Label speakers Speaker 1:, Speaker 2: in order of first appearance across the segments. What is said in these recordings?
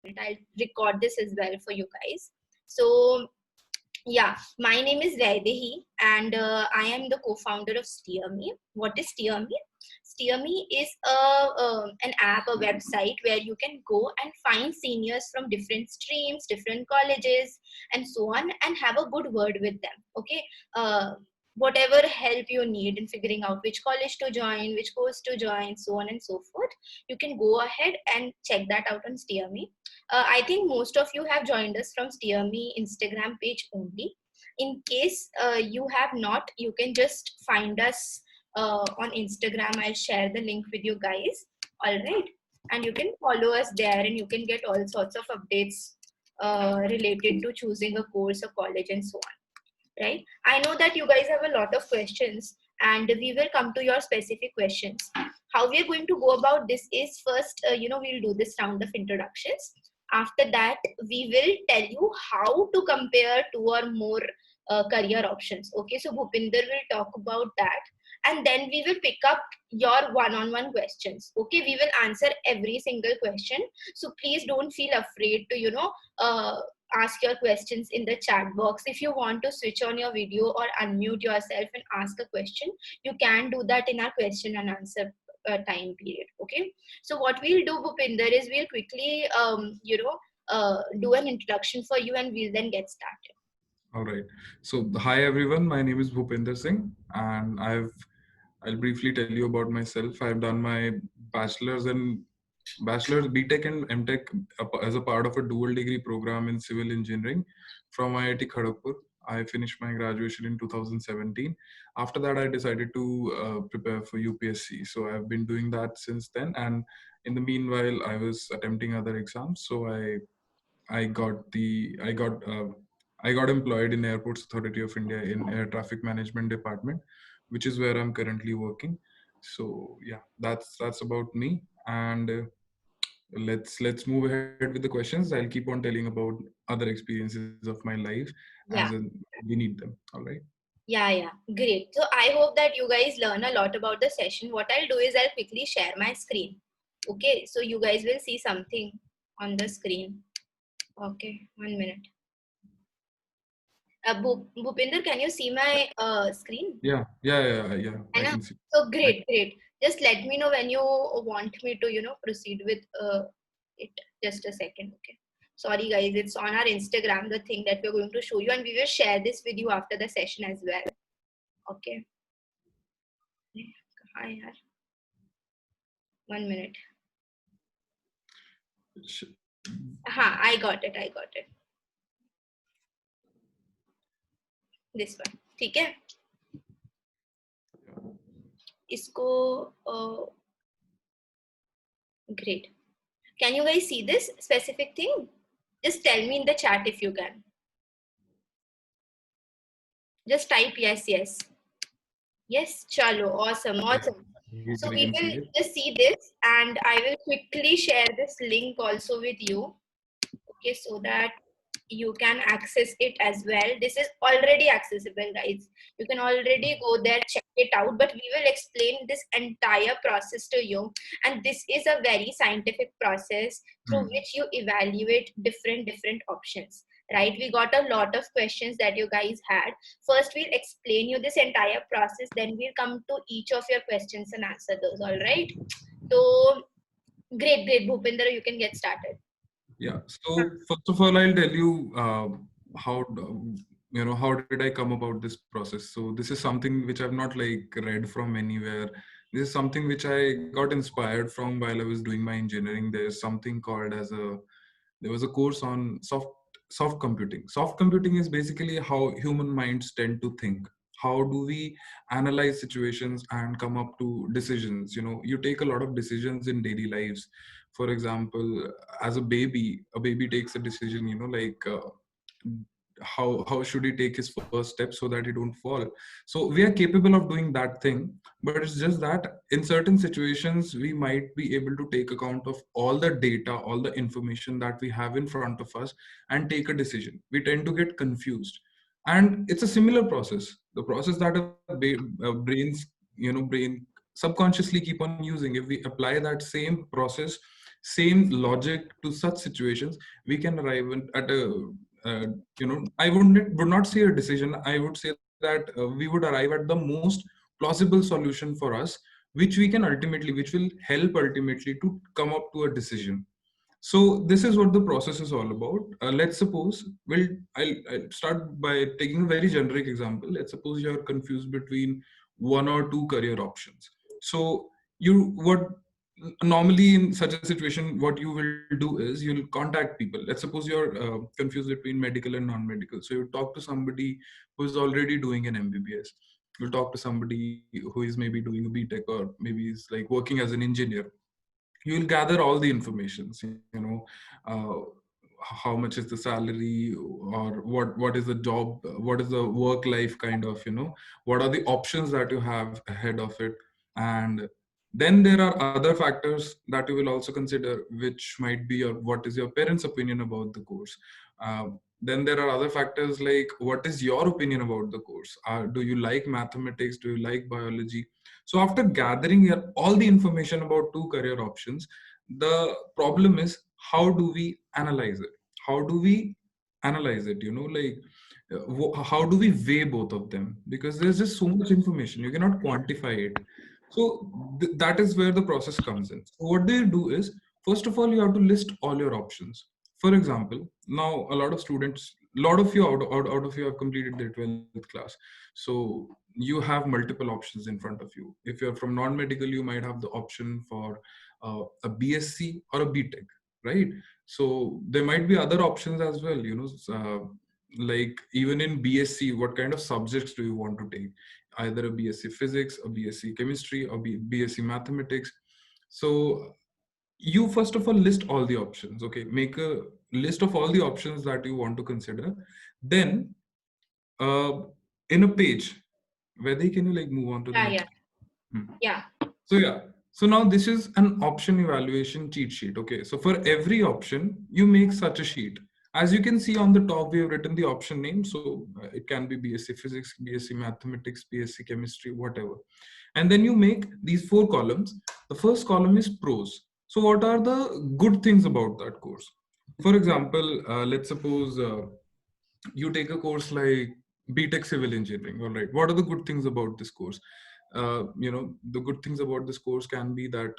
Speaker 1: I'll record this as well for you guys. So yeah, my name is Vaidehi and I am the co-founder of Steer Me. What is Steer Me? Steer Me is an app, a website where you can go and find seniors from different streams, different colleges, and so on, and have a good word with them. Okay, whatever help you need in figuring out which college to join, which course to join, so on and so forth, you can go ahead and check that out on Steer Me. I think most of you have joined us from Steer Me Instagram page only. In case you have not, you can just find us on Instagram. I'll share the link with you guys. All right. And you can follow us there and you can get all sorts of updates related to choosing a course, a college, and so on. Right. I know that you guys have a lot of questions and we will come to your specific questions. How we are going to go about this is first, we'll do this round of introductions. After that, we will tell you how to compare two or more career options. Okay, so Bhupinder will talk about that. And then we will pick up your one-on-one questions. Okay, we will answer every single question. So please don't feel afraid to, ask your questions in the chat box. If you want to switch on your video or unmute yourself and ask a question, you can do that in our question and answer time period. Okay, so what we'll do, Bhupinder, is we'll quickly do an introduction for you and we'll then get started.
Speaker 2: All right. So, hi everyone. My name is Bhupender Singh, and I'll briefly tell you about myself. I've done my bachelor's BTech and MTech as a part of a dual degree program in civil engineering from IIT Kharagpur. I finished my graduation in 2017. After that, I decided to prepare for UPSC. So I've been doing that since then, and in the meanwhile, I was attempting other exams. So I got the I got employed in Airports Authority of India in Air Traffic Management Department, which is where I'm currently working. So yeah, that's about me. And let's move ahead with the questions. I'll keep on telling about other experiences of my life as
Speaker 1: Yeah.
Speaker 2: we need them. All right.
Speaker 1: Yeah, great. So I hope that you guys learn a lot about the session. What I'll do is I'll quickly share my screen. Okay, so you guys will see something on the screen. Okay, 1 minute. Bhupinder, can you see my screen?
Speaker 2: Yeah. I
Speaker 1: Anna?
Speaker 2: can see.
Speaker 1: So
Speaker 2: I,
Speaker 1: great. Just let me know when you want me to, proceed with it. Just a second, okay. Sorry guys, it's on our Instagram, the thing that we're going to show you, and we will share this with you after the session as well. Okay. Hi, 1 minute. I got it. This one. ठीक है? इसको great. Can you guys see this specific thing? Just tell me in the chat if you can. Just type yes. Yes, chalo, awesome. So we will just see this and I will quickly share this link also with you. Okay, so that you can access it as well. This is already accessible, guys. You can already go there, check it out, but we will explain this entire process to you. And this is a very scientific process through which you evaluate different options. Right, we got a lot of questions that you guys had. First, we'll explain you this entire process, then we'll come to each of your questions and answer those. All right, so great. Bhupinder, you can get started.
Speaker 2: Yeah. So first of all, I'll tell you how how did I come about this process. So this is something which I've not like read from anywhere. This is something which I got inspired from while I was doing my engineering. There's something called as a there was a course on soft computing. Soft computing is basically how human minds tend to think. How do we analyze situations and come up to decisions? You take a lot of decisions in daily lives. For example, as a baby takes a decision, like how should he take his first step so that he don't fall. So we are capable of doing that thing, but it's just that in certain situations we might be able to take account of all the data, all the information that we have in front of us and take a decision. We tend to get confused, and it's a similar process, the process that brains brain subconsciously keep on using. If we apply that same process same logic to such situations, we can arrive at a I would not say a decision. I would say that we would arrive at the most plausible solution for us, which we can ultimately, which will help ultimately to come up to a decision. So this is what the process is all about. Let's suppose, I'll start by taking a very generic example. Let's suppose you're confused between one or two career options. So you what normally in such a situation, what you will do is you'll contact people. Let's suppose you're confused between medical and non-medical. So you talk to somebody who is already doing an MBBS. You'll talk to somebody who is maybe doing a BTech, or maybe is like working as an engineer. You'll gather all the informations, uh, how much is the salary, or what is the job, what is the work life kind of, what are the options that you have ahead of it. And then there are other factors that you will also consider, which might be your, what is your parents opinion about the course. Then there are other factors like, what is your opinion about the course? Do you like mathematics, do you like biology? So after gathering all the information about two career options, the problem is, how do we analyze it? How do we analyze it? How do we weigh both of them? Because there's just so much information, you cannot quantify it. So that is where the process comes in. So what do you do is, first of all, you have to list all your options. For example, now a lot of students, a lot of you out of you have completed their 12th class. So you have multiple options in front of you. If you're from non-medical, you might have the option for a BSc or a BTech, right? So there might be other options as well, like even in BSc, what kind of subjects do you want to take? Either a BSc physics, a BSc chemistry, or BSc mathematics. So you first of all list all the options. Okay, make a list of all the options that you want to consider. Then uh, in a page, whether can you like move on to the
Speaker 1: Yeah,
Speaker 2: next?
Speaker 1: yeah,
Speaker 2: Hmm.
Speaker 1: yeah.
Speaker 2: So yeah, so now this is an option evaluation cheat sheet. Okay, so for every option, you make such a sheet. As you can see on the top, we have written the option name. So it can be BSc Physics, BSc Mathematics, BSc Chemistry, whatever. And then you make these four columns. The first column is pros. So what are the good things about that course? For example, let's suppose you take a course like BTech Civil Engineering. All right, what are the good things about this course? The good things about this course can be that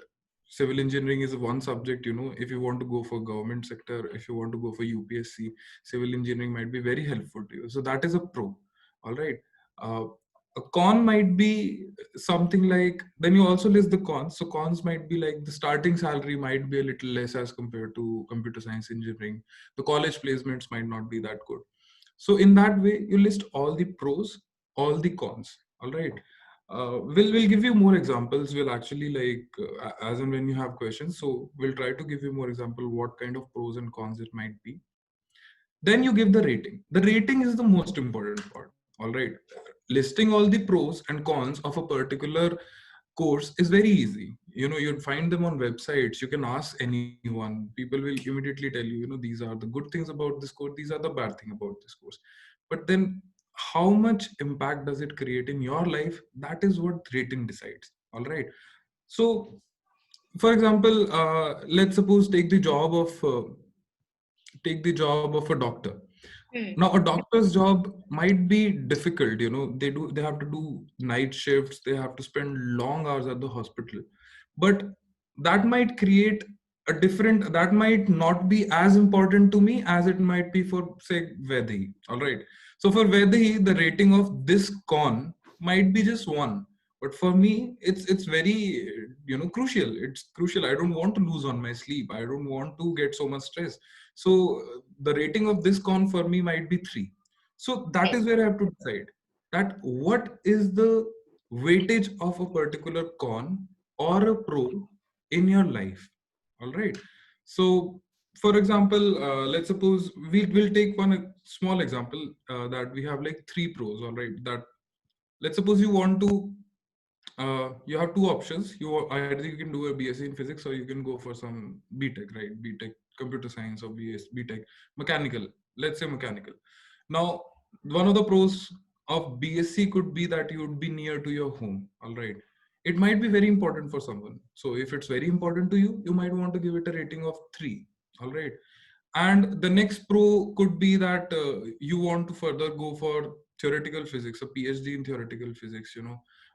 Speaker 2: civil engineering is one subject. If you want to go for government sector, if you want to go for UPSC, civil engineering might be very helpful to you. So that is a pro. All right. Uh, a con might be something like, then you also list the cons. So cons might be like the starting salary might be a little less as compared to computer science engineering. The college placements might not be that good. So in that way, you list all the pros, all the cons. All right. We'll give you more examples. We'll actually like as and when you have questions. So we'll try to give you more example what kind of pros and cons it might be. Then you give the rating. The rating is the most important part. All right. Listing all the pros and cons of a particular course is very easy. You'd find them on websites. You can ask anyone. People will immediately tell you, these are the good things about this course, these are the bad thing about this course. But then how much impact does it create in your life? That is what rating decides. All right. So for example, let's suppose take the job of a doctor.
Speaker 1: Hmm.
Speaker 2: Now a doctor's job might be difficult. They have to do night shifts, they have to spend long hours at the hospital. But that might create that might not be as important to me as it might be for, say, Vedahi. All right. So for Vedahi, the rating of this con might be just one. But for me, it's very crucial. It's crucial. I don't want to lose on my sleep. I don't want to get so much stress. So the rating of this con for me might be 3. So that
Speaker 1: Right.
Speaker 2: is where I have to decide that what is the weightage of a particular con or a pro in your life. All right. So for example, let's suppose we will take one small example, that we have like 3 pros. All right. That, let's suppose you want to you have 2 options. Either you can do a BSc in physics, or you can go for some BTech, right? BTech computer science, or BTech mechanical. Let's say mechanical. Now, one of the pros of BSc could be that you would be near to your home. All right. It might be very important for someone. So if it's very important to you, you might want to give it a rating of 3. All right. And the next pro could be that you want to further go for theoretical physics, a PhD in theoretical physics,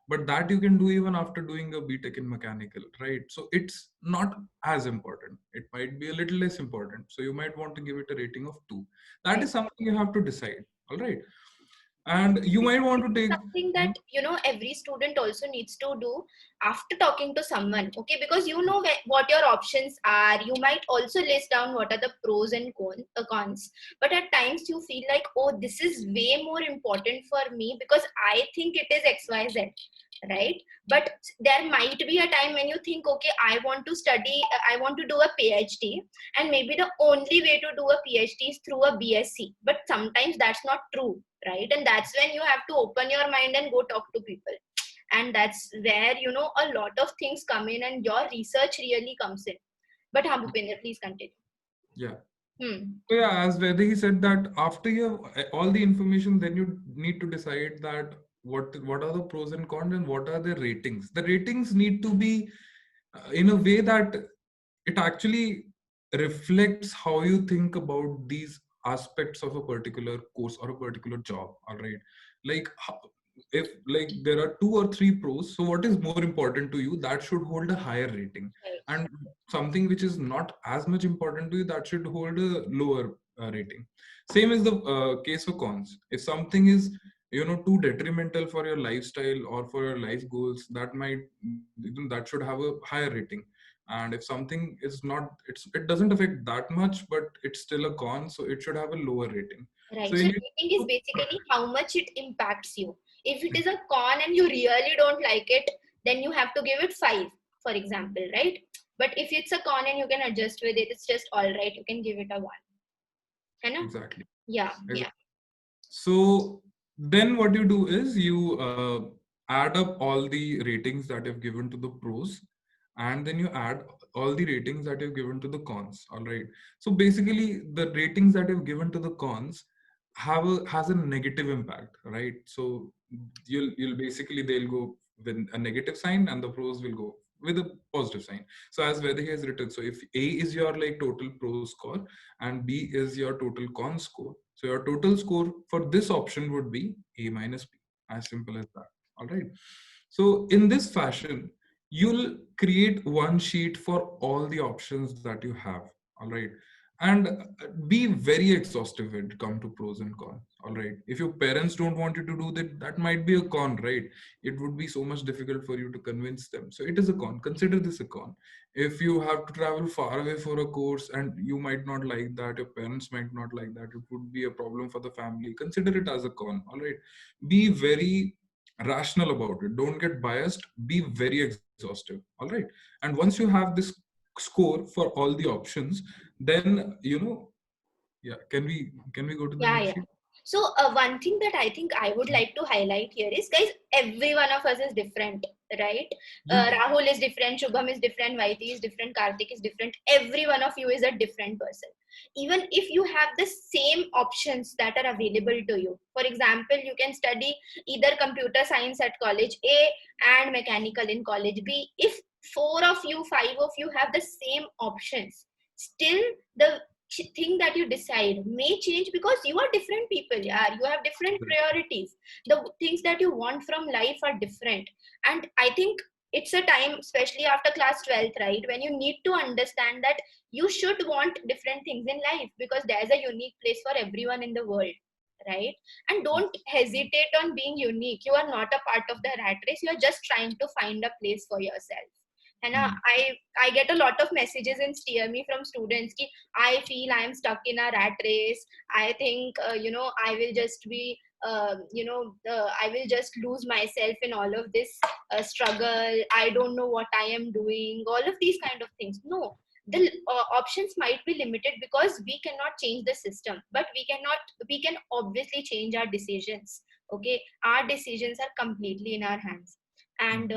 Speaker 2: but that you can do even after doing a BTech in mechanical, right? So it's not as important. It might be a little less important. So you might want to give it a rating of 2. That
Speaker 1: Right.
Speaker 2: is something you have to decide. All right. And you
Speaker 1: This
Speaker 2: might want to
Speaker 1: is
Speaker 2: take.
Speaker 1: something that every student also needs to do after talking to someone, okay, because what your options are. You might also list down what are the pros and cons, but at times you feel like, oh, this is way more important for me because I think it is XYZ, right? But there might be a time when you think, okay, I want to study, I want to do a PhD, and maybe the only way to do a PhD is through a BSc, but sometimes that's not true, right? And that's when you have to open your mind and go talk to people, and that's where a lot of things come in and your research really comes in. But Bhupender, please continue.
Speaker 2: Yeah.
Speaker 1: Hmm.
Speaker 2: So yeah, as Vaidehi said, that after you have all the information, then you need to decide that what are the pros and cons and what are the ratings. The ratings need to be in a way that it actually reflects how you think about these aspects of a particular course or a particular job. All right, like if like there are 2 or 3 pros, so what is more important to you, that should hold a higher rating,
Speaker 1: Right.
Speaker 2: and something which is not as much important to you, that should hold a lower rating. Same is the case for cons. If something is too detrimental for your lifestyle or for your life goals, that might that should have a higher rating. And if something is not, it doesn't affect that much, but it's still a con, so it should have a lower rating. So
Speaker 1: Right.
Speaker 2: you
Speaker 1: So
Speaker 2: need
Speaker 1: rating is
Speaker 2: to,
Speaker 1: basically how much it impacts you. If it is a con and you really don't like it, then you have to give it 5, for example, right? But if it's a con and you can adjust with it, it's just all right. You can give it a 1. है ना?
Speaker 2: exactly.
Speaker 1: Yeah, yeah.
Speaker 2: So then what you do is you add up all the ratings that you've given to the pros, and then you add all the ratings that you've given to the cons. All right. So basically, the ratings that you've given to the cons has a negative impact, right? So you'll basically, they'll go with a negative sign, and the pros will go with a positive sign. So as Vaidehi has written, so if A is your like total pro score and B is your total con score, so your total score for this option would be A minus B. As simple as that. All right. So in this fashion, you'll create one sheet for all the options that you have. All right. And be very exhaustive when it comes to pros and cons. All right. If your parents don't want you to do that, that might be a con, right? It would be so much difficult for you to convince them. So it is a con. Consider this a con. If you have to travel far away for a course and you might not like that, your parents might not like that, it would be a problem for the family, consider it as a con. All right, be very rational about it, don't get biased, be very exhaustive. All right, and once you have this score for all the options, then yeah, can we go to the
Speaker 1: Yeah,
Speaker 2: next
Speaker 1: yeah.
Speaker 2: sheet?
Speaker 1: So one thing that I think I would like to highlight here is, guys, every one of us is different, right?
Speaker 2: Yeah,
Speaker 1: Rahul is different, Shubham is different, Vaiti is different, Karthik is different. Every one of you is a different person. Even if you have the same options that are available to you. For example, you can study either computer science at college A and mechanical in college B. If 4 of you, 5 of you have the same options, still the thing that you decide may change because you are different people. Yeah, you have different priorities. The things that you want from life are different, and I think it's a time, especially after class 12th, right, when you need to understand that you should want different things in life because there's a unique place for everyone in the world, right? And don't hesitate on being unique. You are not a part of the rat race, you are just trying to find a place for yourself. And I get a lot of messages in Steer Me from students ki I feel I'm stuck in a rat race. I think I will just be I will just lose myself in all of this struggle. I don't know what I am doing. All of these kind of things. No, the options might be limited because we cannot change the system, but we can obviously change our decisions. Okay, our decisions are completely in our hands. And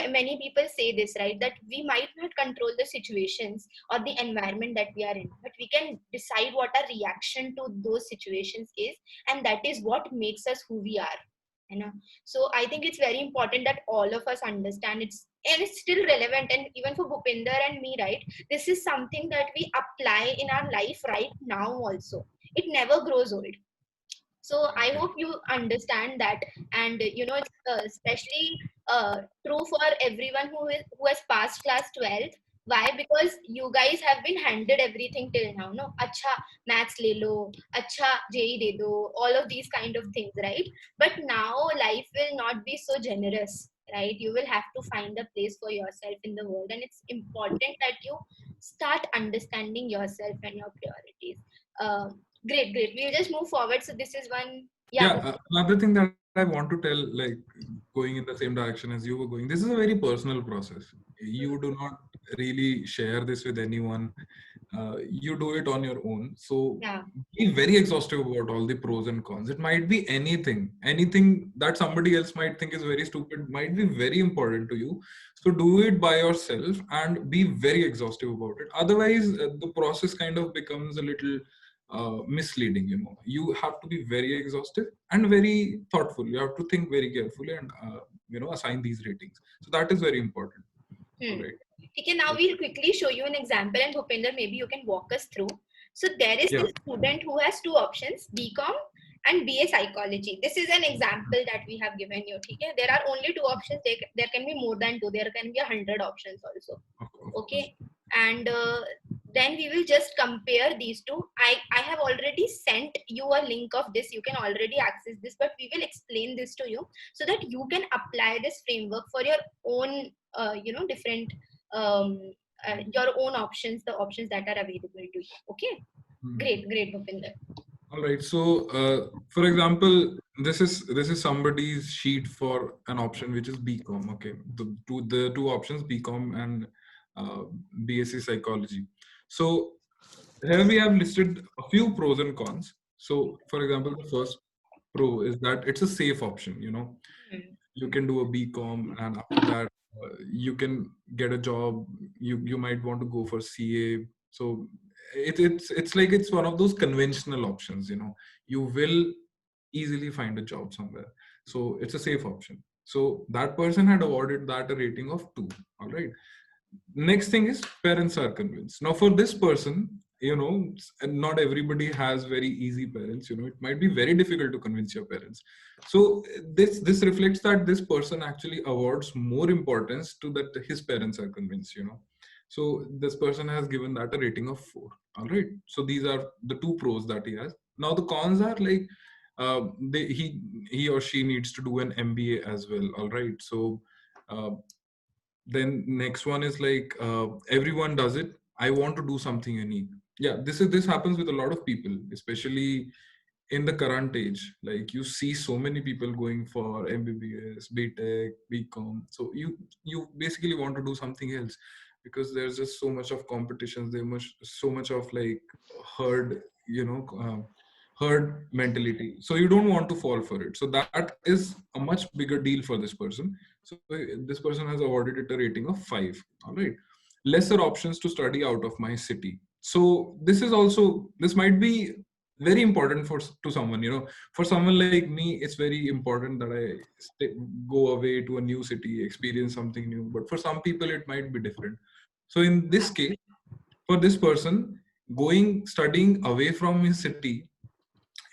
Speaker 1: many people say this, right, that we might not control the situations or the environment that we are in, but we can decide what our reaction to those situations is, and that is what makes us who we are, you know. So I think it's very important that all of us understand it's, and it's still relevant, and even for Bhupinder and me, right? This is something that we apply in our life right now also. It never grows old. So I
Speaker 2: Right.
Speaker 1: hope you understand that. And it's especially true for everyone who has passed class 12th. Why? Because you guys have been handed everything till now, no? Acha maths le lo, acha JEE de do, all of these kind of things, right? But now life will not be so generous, right? You will have to find a place for yourself in the world, and it's important that you start understanding yourself and your priorities. Great, great. We'll just move forward. So this is one. Yeah,
Speaker 2: Yeah, another thing that I want to tell, like going in the same direction as you were going, this is a very personal process. You do not really share this with anyone. You do it on your own. So
Speaker 1: yeah.
Speaker 2: be very exhaustive about all the pros and cons. It might be anything that somebody else might think is very stupid, might be very important to you. So do it by yourself and be very exhaustive about it. Otherwise, the process kind of becomes a little misleading. You have to be very exhaustive and very thoughtful. You have to think very carefully and assign these ratings. So that is very important. All
Speaker 1: Hmm.
Speaker 2: right.
Speaker 1: Okay, now we'll quickly show you an example, and Bhupinder, maybe you can walk us through. So there is
Speaker 2: Yeah.
Speaker 1: this student who has two options, BCom and BA Psychology. This is an example that we have given you. Okay? There are only two options. There can be more than two. There can be 100 options also.
Speaker 2: Of course.
Speaker 1: Okay, and then we will just compare these two. I have already sent you a link of this. You can already access this, but we will explain this to you so that you can apply this framework for your own different your own options, the options that are available to you. Okay,
Speaker 2: Hmm.
Speaker 1: great, great, Bhupinder.
Speaker 2: All right. So, for example, this is somebody's sheet for an option which is BCom. Okay, the two options, BCom and uh, BSc Psychology. So here we have listed a few pros and cons. So, for example, the first pro is that it's a safe option.
Speaker 1: Hmm.
Speaker 2: You can do a BCom, and after that, you can get a job. You might want to go for CA. So it's like it's one of those conventional options. You will easily find a job somewhere. So it's a safe option. So that person had awarded that a rating of 2. All right. Next thing is parents are convinced. Now for this person, and not everybody has very easy parents. It might be very difficult to convince your parents. So this reflects that this person actually awards more importance to that his parents are convinced. So this person has given that a rating of 4. All right. So these are the two pros that he has. Now the cons are like he or she needs to do an MBA as well. All right. So uh, then next one is like everyone does it. I want to do something unique. Yeah, this happens with a lot of people, especially in the current age. Like you see so many people going for MBBS, BTech, BCom. So you basically want to do something else because there's just so much of competition. So much of like herd, herd mentality. So you don't want to fall for it. So that is a much bigger deal for this person. So this person has awarded it a rating of 5. All right. Lesser options to study out of my city. So this might be very important to someone. For someone like me, it's very important that I go away to a new city, experience something new. But for some people, it might be different. So in this case, for this person, going studying away from his city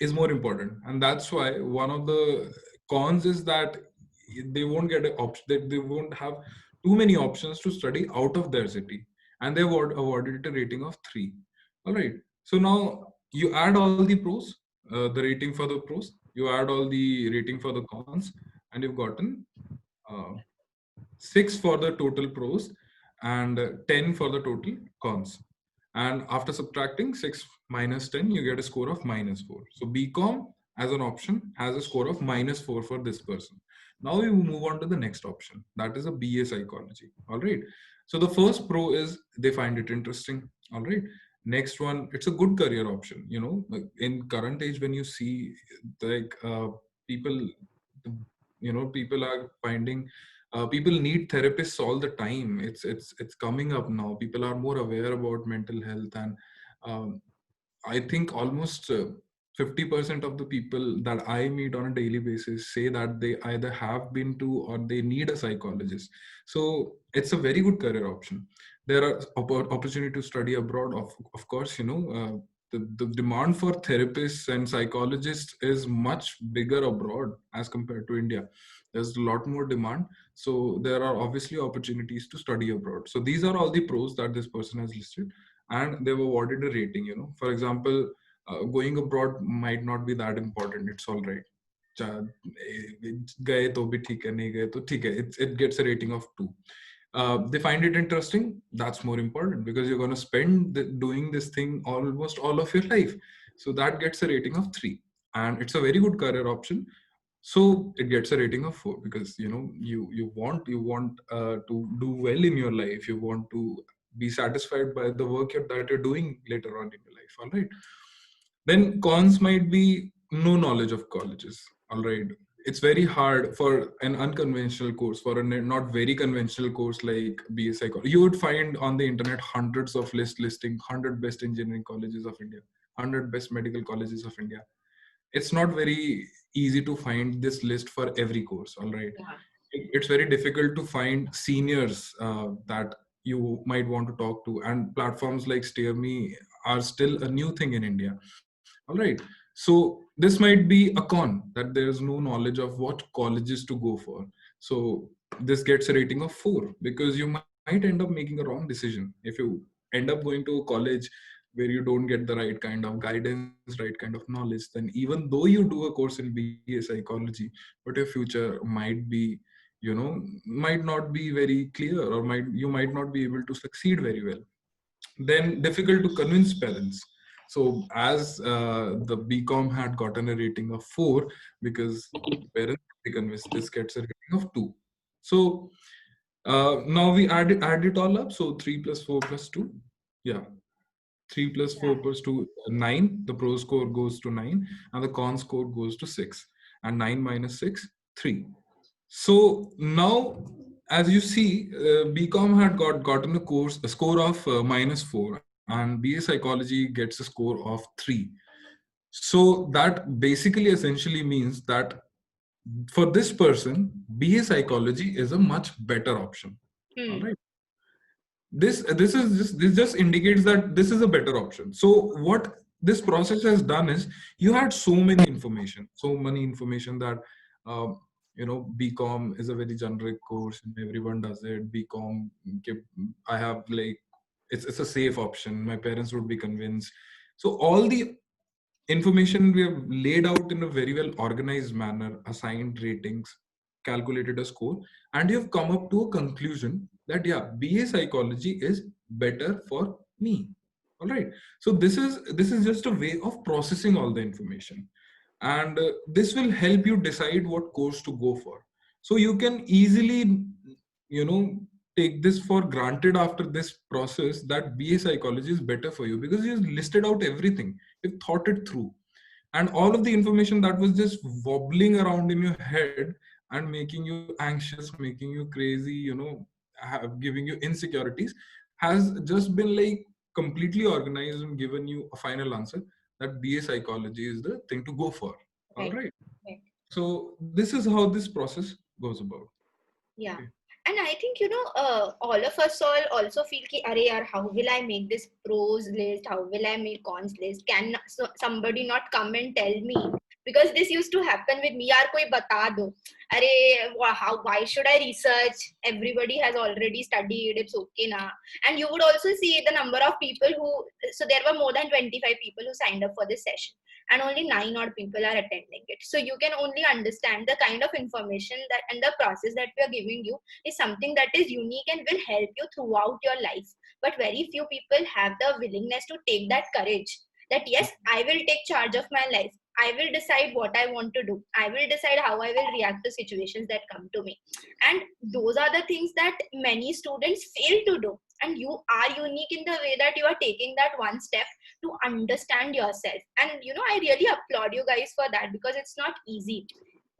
Speaker 2: is more important, and that's why one of the cons is that they won't get an option, that they won't have too many options to study out of their city, and they awarded it a rating of 3. All right. So now you add all the pros, the rating for the pros, you add all the rating for the cons, and you've gotten uh, 6 for the total pros and 10 for the total cons. And after subtracting 6 minus 10, you get a score of -4. So BCom as an option has a score of -4 for this person. Now we move on to the next option. That is a BA psychology. All right. So the first pro is they find it interesting. All right. Next one, it's a good career option. Like in current age, when you see like people, people are finding people need therapists all the time. It's coming up now. People are more aware about mental health, and um, I think almost 50% of the people that I meet on a daily basis say that they either have been to or they need a psychologist. So it's a very good career option. There are opportunity to study abroad. Of course, the demand for therapists and psychologists is much bigger abroad as compared to India. There's a lot more demand. So there are obviously opportunities to study abroad. So these are all the pros that this person has listed, and they've awarded a rating. For example, going abroad might not be that important. It's all right. गए तो भी ठीक है, नहीं गए तो ठीक है. It gets a rating of 2. They find it interesting. That's more important, because you're going to spend doing this thing almost all of your life. So that gets a rating of 3, and it's a very good career option. So it gets a rating of 4, because you want to do well in your life. You want to be satisfied by the work that you're doing later on in your life. All right. Then cons might be no knowledge of colleges. All right. It's very hard for an unconventional course, for a not very conventional course like BA Psychology. You would find on the internet hundreds of listing 100 best engineering colleges of India, 100 best medical colleges of India. It's not very easy to find this list for every course. All right.
Speaker 1: Yeah.
Speaker 2: It's very difficult to find seniors that you might want to talk to, and platforms like SteerMe are still a new thing in India. All right. So this might be a con, that there is no knowledge of what colleges to go for. So this gets a rating of 4, because you might end up making a wrong decision if you end up going to a college where you don't get the right kind of guidance, right kind of knowledge. Then even though you do a course in BA Psychology, but your future might be, might not be very clear, or you might not be able to succeed very well. Then difficult to convince parents. So as the BCom had gotten a rating of 4, because the parents be convinced, this gets a rating of 2. So now we add it all up. So 3 plus 4 plus 2. Yeah. 3 plus 4
Speaker 1: Yeah.
Speaker 2: plus 2, 9. The pro score goes to 9, and the con score goes to 6. And 9 minus 6, 3. So now, as you see, BCom had gotten a score of -4, and BA Psychology gets a score of 3. So that basically essentially means that for this person, BA Psychology is a much better option. All
Speaker 1: Hmm.
Speaker 2: right. This just indicates that this is a better option. So what this process has done is, you had so many information that BCom is a very generic course and everyone does it. BCom, I have like, it's a safe option, my parents would be convinced. So all the information we have laid out in a very well organized manner, assigned ratings, calculated a score, and you have come up to a conclusion that, yeah, BA Psychology is better for me. All right. So this is just a way of processing all the information, and this will help you decide what course to go for. So you can easily, you know, take this for granted after this process, that BA Psychology is better for you, because you've listed out everything, you've thought it through, and all of the information that was just wobbling around in your head and making you anxious, making you crazy, giving you insecurities, has just been like completely organized and given you a final answer, that BA Psychology is the thing to go for. All
Speaker 1: Right.
Speaker 2: right.
Speaker 1: Right.
Speaker 2: So this is how this process goes about.
Speaker 1: Yeah.
Speaker 2: Okay.
Speaker 1: And I think, all of us all also feel ki, Arey yaar, how will I make this pros list? How will I make cons list? Can somebody not come and tell me? Because this used to happen with me. Yaar, koi bata do. Arey, why should I research? Everybody has already studied. It's okay na. And you would also see the number of people so there were more than 25 people who signed up for this session, and only 9 odd people are attending it. So you can only understand the kind of information that and the process that we are giving you is something that is unique and will help you throughout your life. But very few people have the willingness to take that courage, that yes, I will take charge of my life. I will decide what I want to do. I will decide how I will react to situations that come to me. And those are the things that many students fail to do. And you are unique in the way that you are taking that one step to understand yourself. And I really applaud you guys for that, because it's not easy.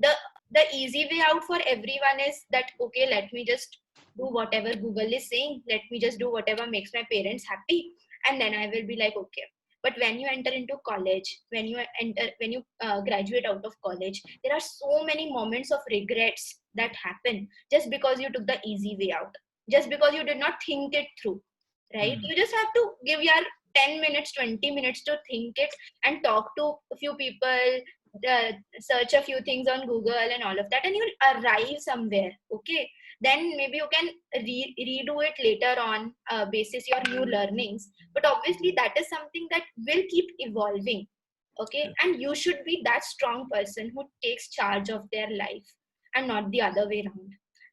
Speaker 1: The easy way out for everyone is that, okay, let me just do whatever Google is saying, let me just do whatever makes my parents happy, and then I will be like, okay. But when you enter into college, when you graduate out of college, there are so many moments of regrets that happen just because you took the easy way out, just because you did not think it through, right? You just have to give your 10 minutes, 20 minutes to think it and talk to a few people, search a few things on Google and all of that, and you'll arrive somewhere. Okay, then maybe you can redo it later on, basis your new learnings. But obviously that is something that will keep evolving. Okay, and you should be that strong person who takes charge of their life and not the other way around,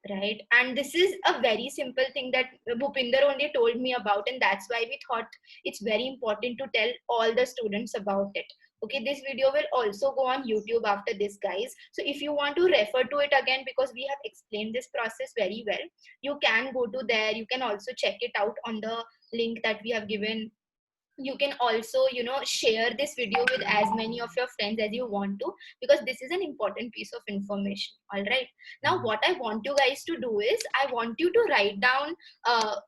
Speaker 1: right? And this is a very simple thing that Bhupinder only told me about, and that's why we thought it's very important to tell all the students about it. Okay, this video will also go on YouTube after this, guys. So if you want to refer to it again, because we have explained this process very well, you can go to there. You can also check it out on the link that we have given. You can also, share this video with as many of your friends as you want to, because this is an important piece of information. All right, now what I want you guys to do is, I want you to write down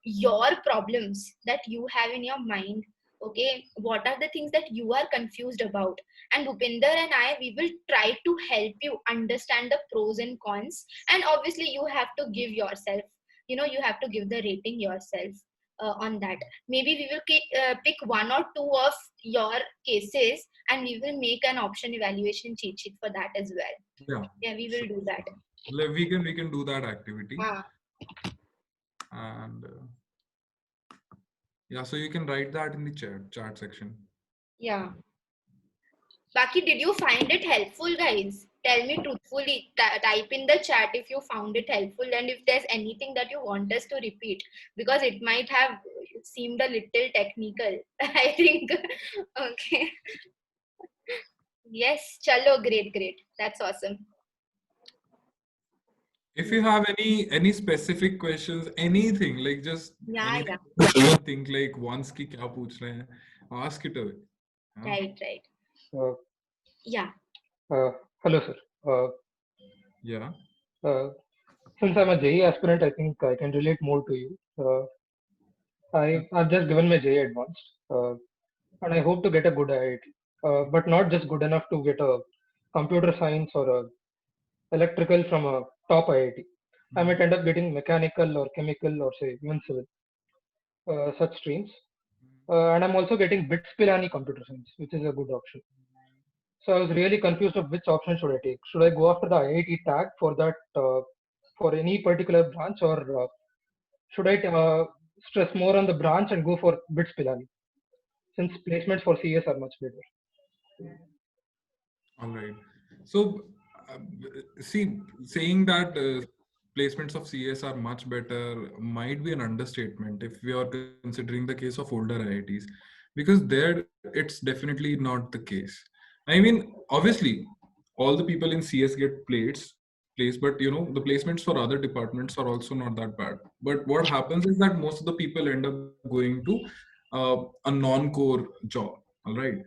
Speaker 1: your problems that you have in your mind. Okay, what are the things that you are confused about, and Bhupinder and I, we will try to help you understand the pros and cons. And obviously you have to give yourself, you have to give the rating yourself on that. Maybe we will pick one or two of your cases, and we will make an option evaluation cheat sheet for that as well.
Speaker 2: Yeah.
Speaker 1: Yeah, we
Speaker 2: So
Speaker 1: will do that.
Speaker 2: we can do that activity,
Speaker 1: Ah,
Speaker 2: and yeah, so you can write that in the chat section.
Speaker 1: yeah. Baki, did you find it helpful, guys? Tell me truthfully. Type in the chat if you found it helpful, and if there's anything that you want us to repeat, because it might have seemed a little technical. I think. Okay. Yes. Chalo. Great. Great. That's awesome.
Speaker 2: If you have any specific questions, anything like just
Speaker 1: Yeah.
Speaker 2: anything,
Speaker 1: Yeah.
Speaker 2: don't think like once ki kya pooch rahe hain, ask it away. Yeah.
Speaker 1: Right. Right.
Speaker 3: Uh,
Speaker 1: Yeah.
Speaker 3: Hello, sir. Uh,
Speaker 2: Yeah.
Speaker 3: uh, since I'm a JE aspirant, I think I can relate more to you. I've just given my JE advanced, and I hope to get a good IIT, but not just good enough to get a computer science or a electrical from a top IIT. I might end up getting mechanical or chemical or say even civil, such streams. And I'm also getting BITS Pilani computer science, which is a good option. So I was really confused of which option should I take. Should I go after the IIT tag for that for any particular branch, or should I stress more on the branch and go for BITS Pilani, since placements for CS are much better?
Speaker 2: All right. So, uh, see, saying that placements of CS are much better might be an understatement if we are considering the case of older IITs, because there it's definitely not the case. I mean, obviously, all the people in CS get placed, but the placements for other departments are also not that bad. But what happens is that most of the people end up going to a non-core job. All right.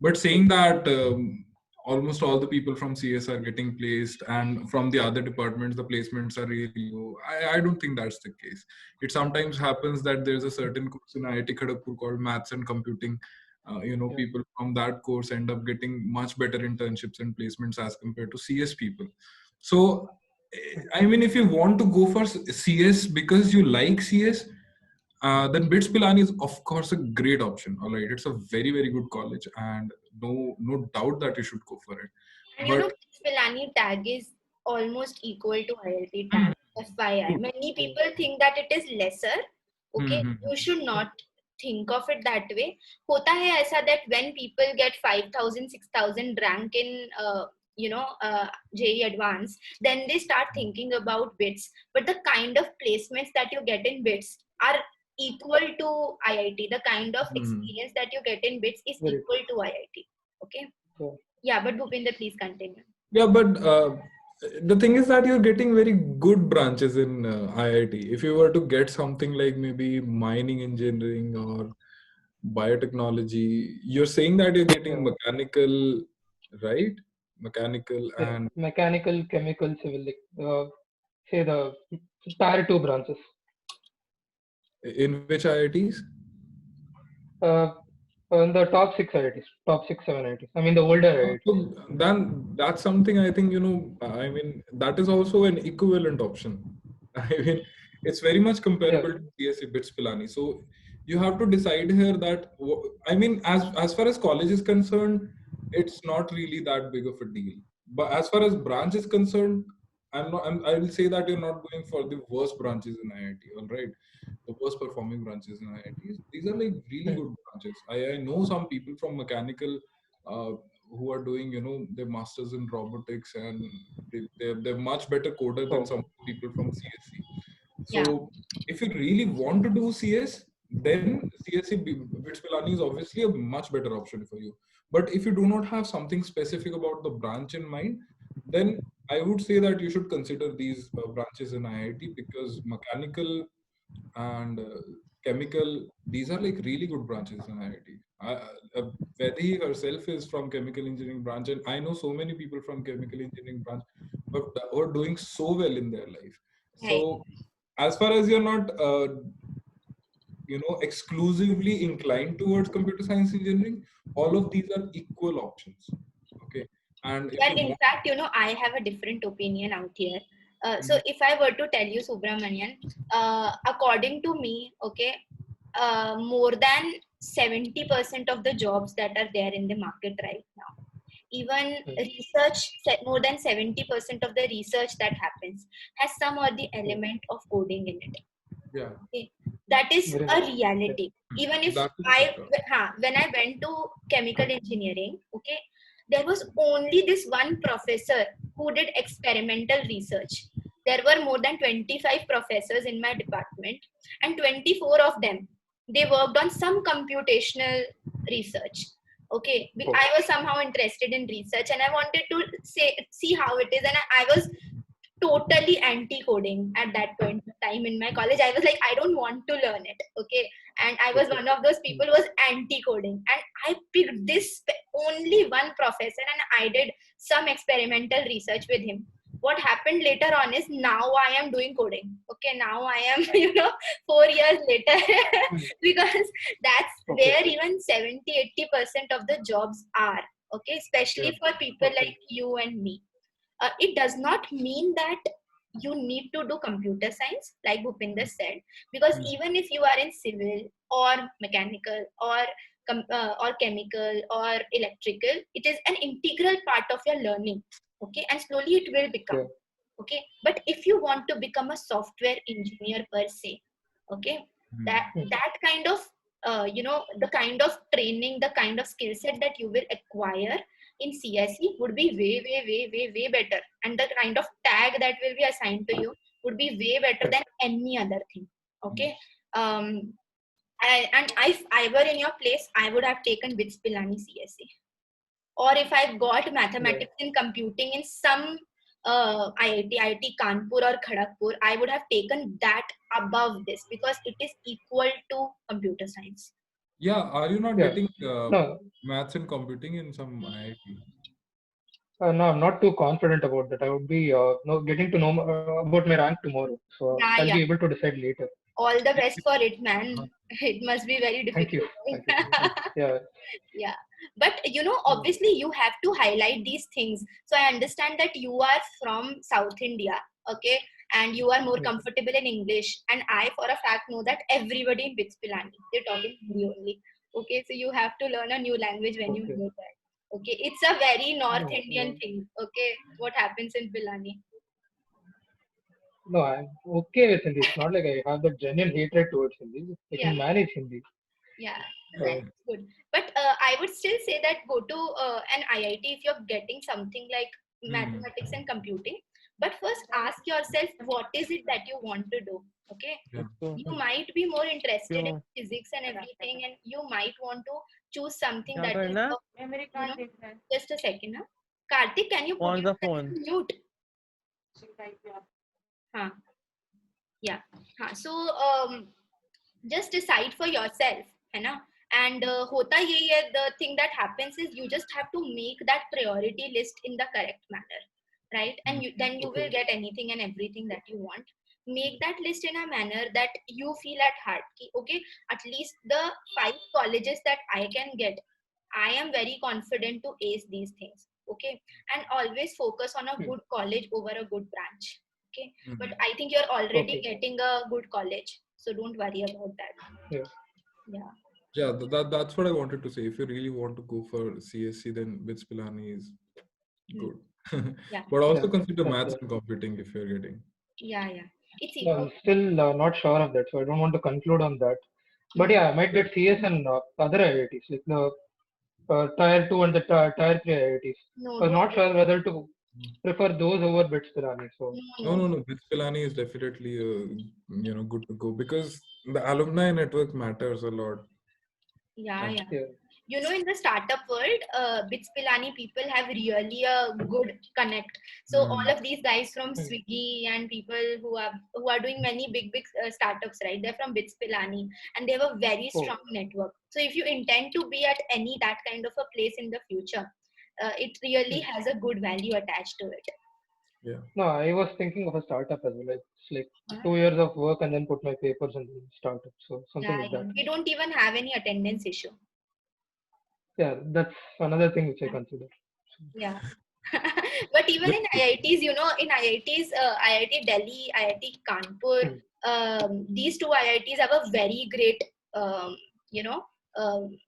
Speaker 2: But saying that almost all the people from CS are getting placed, and from the other departments, the placements are really low. I don't think that's the case. It sometimes happens that there's a certain course in IIT Kharagpur called Maths and Computing.
Speaker 3: Yeah.
Speaker 2: People from that course end up getting much better internships and placements as compared to CS people. So, I mean, if you want to go for CS because you like CS, then BITS Pilani is of course a great option. All right, it's a very very good college, and no doubt that you should go for it.
Speaker 1: And
Speaker 2: But
Speaker 1: Pilani tag is almost equal to IIT tag.
Speaker 2: hmm,
Speaker 1: FYI,
Speaker 2: true.
Speaker 1: many people think that it is lesser. Okay,
Speaker 2: Hmm,
Speaker 1: you should not think of it that way. होता है ऐसा that when people get 5,000, 6,000 rank in JEE Advanced, then they start thinking about bits. But the kind of placements that you get in bits are equal to IIT. The kind of
Speaker 2: hmm.
Speaker 1: experience that you get in bits is
Speaker 3: Very
Speaker 1: equal to IIT. Okay.
Speaker 3: true.
Speaker 1: Yeah, but Bhupinder, please continue.
Speaker 2: Yeah, but the thing is that you're getting very good branches in IIT. If you were to get something like maybe mining engineering or biotechnology, you're saying that you're getting
Speaker 3: Yeah.
Speaker 2: mechanical, right? Mechanical
Speaker 3: Yes.
Speaker 2: and
Speaker 3: Mechanical, chemical, civil, like say the tier two branches.
Speaker 2: in which IITs?
Speaker 3: In the top 6 IITs, top 6, 7 IITs. I mean, the older IITs.
Speaker 2: So then that's something I think, I mean, that is also an equivalent option. I mean, it's very much
Speaker 3: Yeah.
Speaker 2: comparable to CSE BITS Pilani. So you have to decide here that, I mean, as far as college is concerned, it's not really that big of a deal. But as far as branch is concerned, I will say that you're not going for the worst branches in IIT, all right? The worst performing branches in IITs. These are like really
Speaker 3: Hmm.
Speaker 2: good branches. I know some people from mechanical uh, who are doing their masters in robotics, and they're much better coder than
Speaker 3: Oh,
Speaker 2: some people from CSC.
Speaker 1: Yeah,
Speaker 2: So if you really want to do CS, then CSC Bits Pilani is obviously a much better option for you. But if you do not have something specific about the branch in mind, then I would say that you should consider these branches in IIT, because mechanical and chemical, these are like really good branches in IIT. Vedi herself is from chemical engineering branch, and I know so many people from chemical engineering branch who are doing so well in their life.
Speaker 1: right.
Speaker 2: So as far as you're not exclusively inclined towards computer science engineering, all of these are equal options. Okay. And if
Speaker 1: And
Speaker 2: you
Speaker 1: in
Speaker 2: want,
Speaker 1: fact, I have a different opinion out here. So
Speaker 2: Mhm.
Speaker 1: if I were to tell you, Subramanian, according to me, okay, more than 70% of the jobs that are there in the market right now, even
Speaker 3: hmm.
Speaker 1: research, more than 70% of the research that happens has some or the
Speaker 3: Oh,
Speaker 1: element of coding in it.
Speaker 2: Yeah,
Speaker 1: Okay. That is
Speaker 3: very
Speaker 1: a
Speaker 3: much. Yeah.
Speaker 1: reality. Even if
Speaker 2: that is for sure.
Speaker 1: when I went to chemical engineering, okay, there was only this one professor who did experimental research. There were more than 25 professors in my department, and 24 of them, they worked on some computational research. Okay,
Speaker 3: Oh,
Speaker 1: I was somehow interested in research, and I wanted to see how it is, and I was totally anti-coding at that point of time in my college. I was like, I don't want to learn it. Okay. And I was
Speaker 3: okay.
Speaker 1: one of those
Speaker 3: Hmm.
Speaker 1: people who was anti-coding, and I picked this only one professor, and I did some experimental research with him. What happened later on is now I am doing coding. Okay, now I am 4 years later.
Speaker 3: Hmm.
Speaker 1: Because that's
Speaker 3: Okay.
Speaker 1: where even 70-80% of the jobs are. Okay,
Speaker 3: Yeah.
Speaker 1: especially for people
Speaker 3: Okay.
Speaker 1: like you and me. It does not mean that you need to do computer science, like Bhupender said, because
Speaker 2: Mhm.
Speaker 1: even if you are in civil or mechanical or or chemical or electrical, it is an integral part of your learning. Okay, and slowly it will become.
Speaker 3: Yeah.
Speaker 1: Okay, but if you want to become a software engineer per se, okay, that
Speaker 2: Mhm.
Speaker 3: Hmm.
Speaker 1: that kind of the kind of training, the kind of skill set that you will acquire in CSE would be way, way, way, way, way better. And the kind of tag that will be assigned to you would be way better
Speaker 3: Right.
Speaker 1: than any other thing. Okay. Um, and if I were in your place, I would have taken BITS Pilani CSE. Or if I got
Speaker 3: Yeah.
Speaker 1: mathematics and computing in some IIT Kanpur or Kharagpur, I would have taken that above this because it is equal to computer science.
Speaker 2: Yeah, are you not
Speaker 3: Yeah.
Speaker 2: getting
Speaker 3: No.
Speaker 2: maths and computing in some IIT?
Speaker 3: No, I'm not too confident about that. I would be no, getting to know about my rank tomorrow, so
Speaker 1: Yeah,
Speaker 3: I'll be
Speaker 1: yeah.
Speaker 3: able to decide later.
Speaker 1: All the best for it,
Speaker 2: Uh-huh.
Speaker 1: man. It must be very
Speaker 3: Thank you.
Speaker 1: difficult.
Speaker 3: Thank you. Thank you. Yeah.
Speaker 1: Yeah, but
Speaker 3: Yeah.
Speaker 1: obviously you have to highlight these things. So I understand that you are from South India, okay, and you are more
Speaker 3: Yeah.
Speaker 1: comfortable in English, and I for a fact know that everybody in Bits Pilani, they're talking Hindi only. Okay, so you have to learn a new language when you
Speaker 3: Okay.
Speaker 1: go there. Okay, it's a very North
Speaker 3: No.
Speaker 1: Indian
Speaker 3: No.
Speaker 1: thing. Okay, what happens in Pilani?
Speaker 3: No. I'm okay with Hindi. It's not like I have that genuine hatred towards Hindi. I
Speaker 1: Yeah.
Speaker 3: can manage Hindi.
Speaker 1: Yeah,
Speaker 3: Uh,
Speaker 1: that's good. But I would still say that go to an IIT if you're getting something like
Speaker 2: Hmm.
Speaker 1: mathematics and computing. But first ask yourself, what is it that you want to do? Okay.
Speaker 2: Yeah.
Speaker 1: You might be more interested in physics and everything, and you might want to choose something that is, you know, just a second. Huh? Karthik, can you put yourself on mute? Huh. Yeah. Huh. So, just decide for yourself, है ना? And होता यही है, the thing that happens is you just have to make that priority list in the correct manner, right? And then you will
Speaker 3: okay.
Speaker 1: get anything and everything that you want. make that list in a manner that you feel at heart ki, okay, at least the 5 colleges that I can get, I am very confident to ace these things. Okay. And always focus on a
Speaker 3: Hmm.
Speaker 1: good college over a good branch. Okay. But
Speaker 2: Mhm.
Speaker 1: I think you're already
Speaker 3: Okay.
Speaker 1: getting a good college. So don't worry about that.
Speaker 3: Yeah.
Speaker 1: Yeah.
Speaker 2: Yeah, that's what I wanted to say. If you really want to go for CSC, then BITS Pilani is
Speaker 1: Hmm.
Speaker 2: good.
Speaker 1: Yeah.
Speaker 2: But also
Speaker 3: Yeah.
Speaker 2: consider
Speaker 3: That's
Speaker 2: maths
Speaker 3: there.
Speaker 2: and computing if you're getting.
Speaker 1: Yeah. Yeah. It's
Speaker 3: No,
Speaker 1: okay.
Speaker 3: I'm still not sure of that, so I don't want to conclude on that. But
Speaker 1: Hmm.
Speaker 3: yeah, I might get CS and other IITs, like the tier 2 and the tier 3 IITs.
Speaker 1: No,
Speaker 3: I was
Speaker 1: don't
Speaker 3: not
Speaker 1: go.
Speaker 3: sure whether to prefer those over BITS Pilani. So,
Speaker 1: No,
Speaker 2: No,
Speaker 1: no.
Speaker 2: no, no. BITS Pilani is definitely good to go because the alumni network matters a lot.
Speaker 1: Yeah,
Speaker 2: And
Speaker 1: yeah.
Speaker 3: yeah.
Speaker 1: You know, in the startup world, Bits Pilani people have really a good connect. So all
Speaker 2: mm,
Speaker 1: of these guys from
Speaker 3: Hmm.
Speaker 1: Swiggy and people who are doing many big startups, right? They're from Bits Pilani, and they have a very
Speaker 3: Oh,
Speaker 1: strong network. So if you intend to be at any that kind of a place in the future, it really
Speaker 3: hmm.
Speaker 1: has a good value attached to it.
Speaker 2: yeah.
Speaker 3: No, I was thinking of a startup as well. Like, it's like
Speaker 1: Huh?
Speaker 3: 2 years of work and then put my papers and then start it. So,
Speaker 1: Yeah,
Speaker 3: something like
Speaker 1: yeah.
Speaker 3: that.
Speaker 1: We don't even have any attendance issue.
Speaker 3: Yeah, that's another thing which I consider.
Speaker 1: Yeah. But even
Speaker 2: That's
Speaker 1: in
Speaker 2: good.
Speaker 1: IITs, you know, in IITs, IIT Delhi, IIT Kanpur,
Speaker 3: Hmm.
Speaker 1: these two IITs have a very great, you know, um,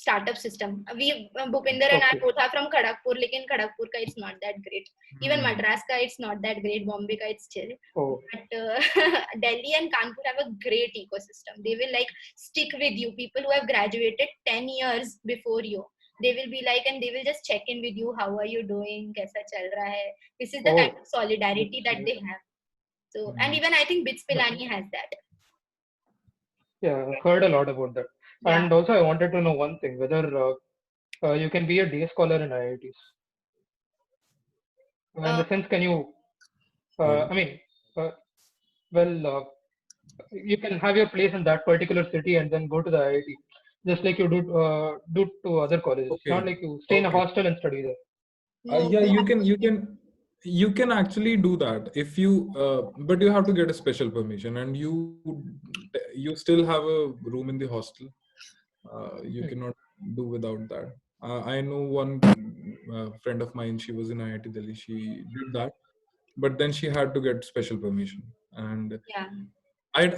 Speaker 1: startup system. Bhupender and I
Speaker 3: Okay.
Speaker 1: both are from Kharagpur, lekin Kharagpur ka it's not that great. Even
Speaker 2: Mm,
Speaker 1: Madras ka it's not that great. Bombay ka it's chill.
Speaker 3: Oh,
Speaker 1: But Delhi and Kanpur have a great ecosystem. They will like stick with you. People who have graduated 10 years before you, they will be like, and they will just check in with you. How are you doing? Kaisa chal raha hai? This is the kind
Speaker 3: oh,
Speaker 1: of solidarity
Speaker 3: that's
Speaker 1: that
Speaker 3: nice.
Speaker 1: they have. So, and
Speaker 2: mm.
Speaker 1: even I think Bits
Speaker 3: Okay.
Speaker 1: Pilani has that.
Speaker 3: Yeah, I've heard a lot about that.
Speaker 1: Yeah.
Speaker 3: And also, I wanted to know one thing, whether you can be a day scholar in IITs. In
Speaker 1: Uh,
Speaker 3: the sense, can you,
Speaker 2: Sorry.
Speaker 3: I mean, uh, well, you can have your place in that particular city and then go to the IIT, just like you do to other colleges. It's not
Speaker 2: Okay.
Speaker 3: like you stay in a
Speaker 2: Okay.
Speaker 3: hostel and study there.
Speaker 1: no,
Speaker 2: Yeah,
Speaker 1: no.
Speaker 2: you can actually do that if you but you have to get a special permission, and you still have a room in the hostel. You
Speaker 3: Hmm.
Speaker 2: cannot do without that. I know one friend of mine. She was in IIT Delhi. She did that, but then she had to get special permission. And
Speaker 1: Yeah.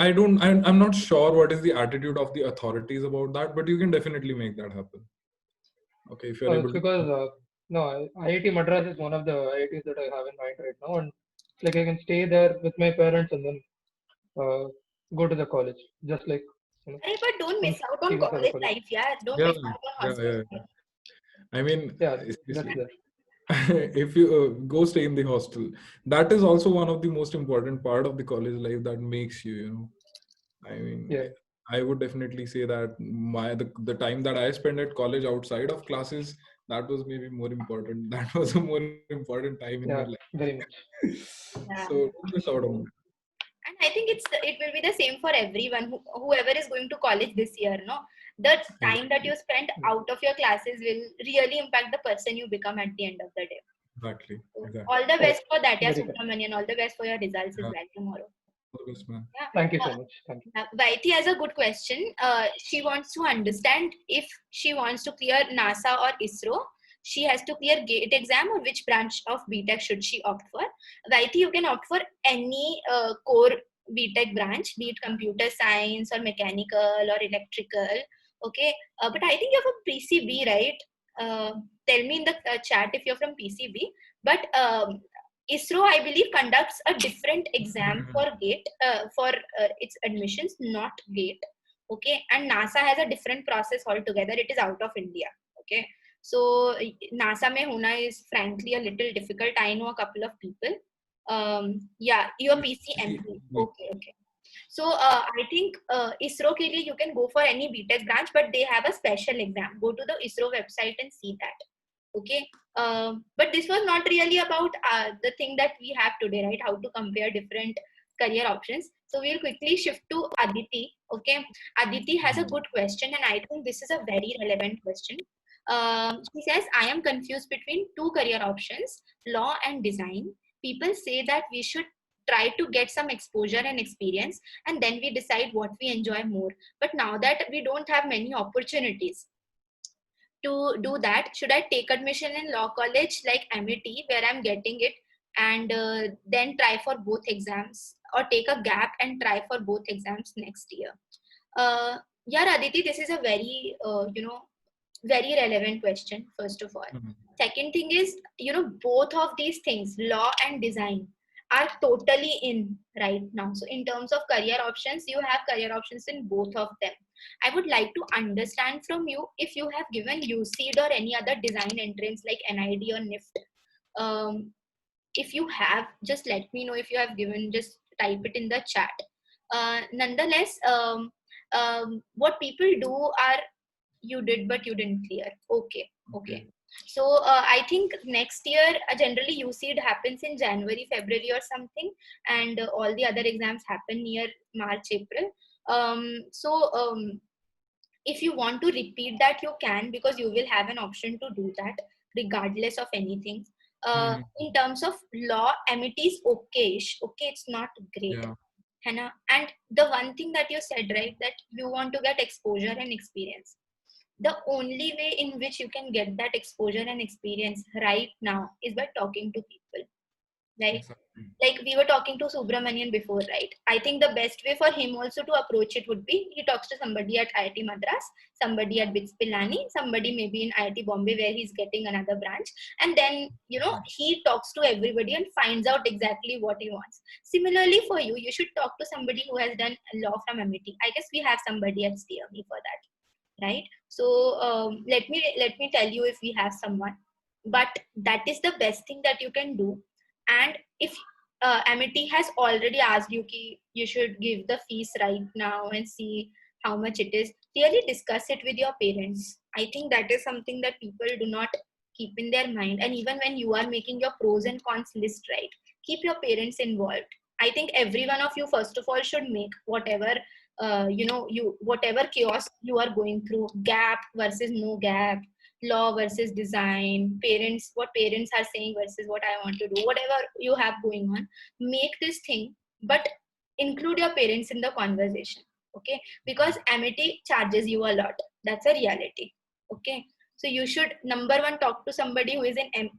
Speaker 2: I don't. I'm not sure what is the attitude of the authorities about that, but you can definitely make that happen. Okay, if you're
Speaker 3: It's
Speaker 2: able to.
Speaker 3: because no, IIT Madras is one of the IITs that I have in mind right now, and it's like I can stay there with my parents and then uh, go to the college, just like you know
Speaker 1: Hey, but don't
Speaker 3: some
Speaker 1: miss out on
Speaker 3: previous other
Speaker 1: college
Speaker 3: college.
Speaker 1: life. Yeah. Don't
Speaker 2: Yeah,
Speaker 1: miss out on
Speaker 2: yeah,
Speaker 1: hostel
Speaker 2: yeah.
Speaker 1: life.
Speaker 2: I mean,
Speaker 3: Yeah, that's
Speaker 2: seriously,
Speaker 3: there.
Speaker 2: if you go stay in the hostel, that is also one of the most important part of the college life that makes you. I mean,
Speaker 3: Yeah,
Speaker 2: I would definitely say that the time that I spent at college outside of classes, that was maybe more important. That was a more important time in your
Speaker 3: yeah,
Speaker 2: life.
Speaker 3: very much.
Speaker 2: So
Speaker 1: Yeah.
Speaker 2: don't miss out on that.
Speaker 1: And I think it will be the same for everyone whoever is going to college this year. No, the time that
Speaker 2: Exactly,
Speaker 1: you spent
Speaker 3: Hmm.
Speaker 1: out of your classes will really impact the person you become at the end of the day.
Speaker 2: exactly,
Speaker 1: So
Speaker 2: exactly.
Speaker 1: all the best
Speaker 3: Correct.
Speaker 1: for that, yeah,
Speaker 3: Very correct.
Speaker 1: Subramanian. All the best for your results as
Speaker 2: Yeah,
Speaker 1: well tomorrow.
Speaker 2: all the best, man.
Speaker 1: Yeah.
Speaker 3: Thank you so much. Thank you.
Speaker 1: Vaiti has a good question. She wants to understand if she wants to clear NASA or ISRO, she has to clear GATE exam, or which branch of BTech should she opt for. Vaiti, you can opt for any core BTech branch, be it computer science or mechanical or electrical. Okay, but I think you're from PCB, right? Tell me in the chat if you're from PCB. But ISRO, I believe, conducts a different exam
Speaker 2: Mhm.
Speaker 1: for GATE, for its admissions, not GATE. Okay, and NASA has a different process altogether. It is out of India. Okay, so NASA mein hona is frankly a little difficult. I know a couple of people. Yeah, you're PCMP.
Speaker 2: Like,
Speaker 1: Okay, okay. So I think ISRO ke liye you can go for any BTech branch, but they have a special exam. Go to the ISRO website and see that. Okay, but this was not really about the thing that we have today, right? How to compare different career options. So we'll quickly shift to Aditi. Okay, Aditi has a good question, and I think this is a very relevant question. She says, I am confused between two career options, law and design. People say that we should try to get some exposure and experience, and then we decide what we enjoy more. But now that we don't have many opportunities to do that, should I take admission in law college like MET where I'm getting it, and then try for both exams, or take a gap and try for both exams next year? Yeah, Aditi, this is a very very relevant question, first of all.
Speaker 2: Mhm.
Speaker 1: Second thing is, both of these things, law and design, are totally in right now. So in terms of career options, you have career options in both of them. I would like to understand from you if you have given UCD or any other design entrance like NID or NIFT. If you have, just let me know. If you have given, just type it in the chat. Nonetheless, what people do are, you did but you didn't clear. Okay, okay.
Speaker 2: Okay.
Speaker 1: So I think next year, generally UCD happens in January, February or something, and all the other exams happen near March, April. So if you want to repeat that, you can, because you will have an option to do that regardless of anything.
Speaker 2: Mhm.
Speaker 1: In terms of law, MET is okayish. Okay, it's not great.
Speaker 2: Yeah.
Speaker 1: Hannah. And the one thing that you said, right, that you want to get exposure and experience. The only way in which you can get that exposure and experience right now is by talking to people.
Speaker 2: Exactly.
Speaker 1: Like we were talking to Subramanian before, right? I think the best way for him also to approach it would be, he talks to somebody at IIT Madras, somebody at BITS Pilani, somebody maybe in IIT Bombay where he's getting another branch, and then he talks to everybody and finds out exactly what he wants. Similarly for you, you should talk to somebody who has done law from MET. I guess we have somebody at STEAM for that, right? So let me tell you if we have someone. But that is the best thing that you can do. And if MET has already asked you ki you should give the fees right now and see how much it is, really discuss it with your parents. I think that is something that people do not keep in their mind. And even when you are making your pros and cons list, right, keep your parents involved. I think every one of you, first of all, should make whatever you whatever chaos you are going through, gap versus no gap, law versus design, parents, what parents are saying versus what I want to do, whatever you have going on, make this thing, but include your parents in the conversation. Okay, because MET charges you a lot. That's a reality. Okay, so you should, number one, talk to somebody who is in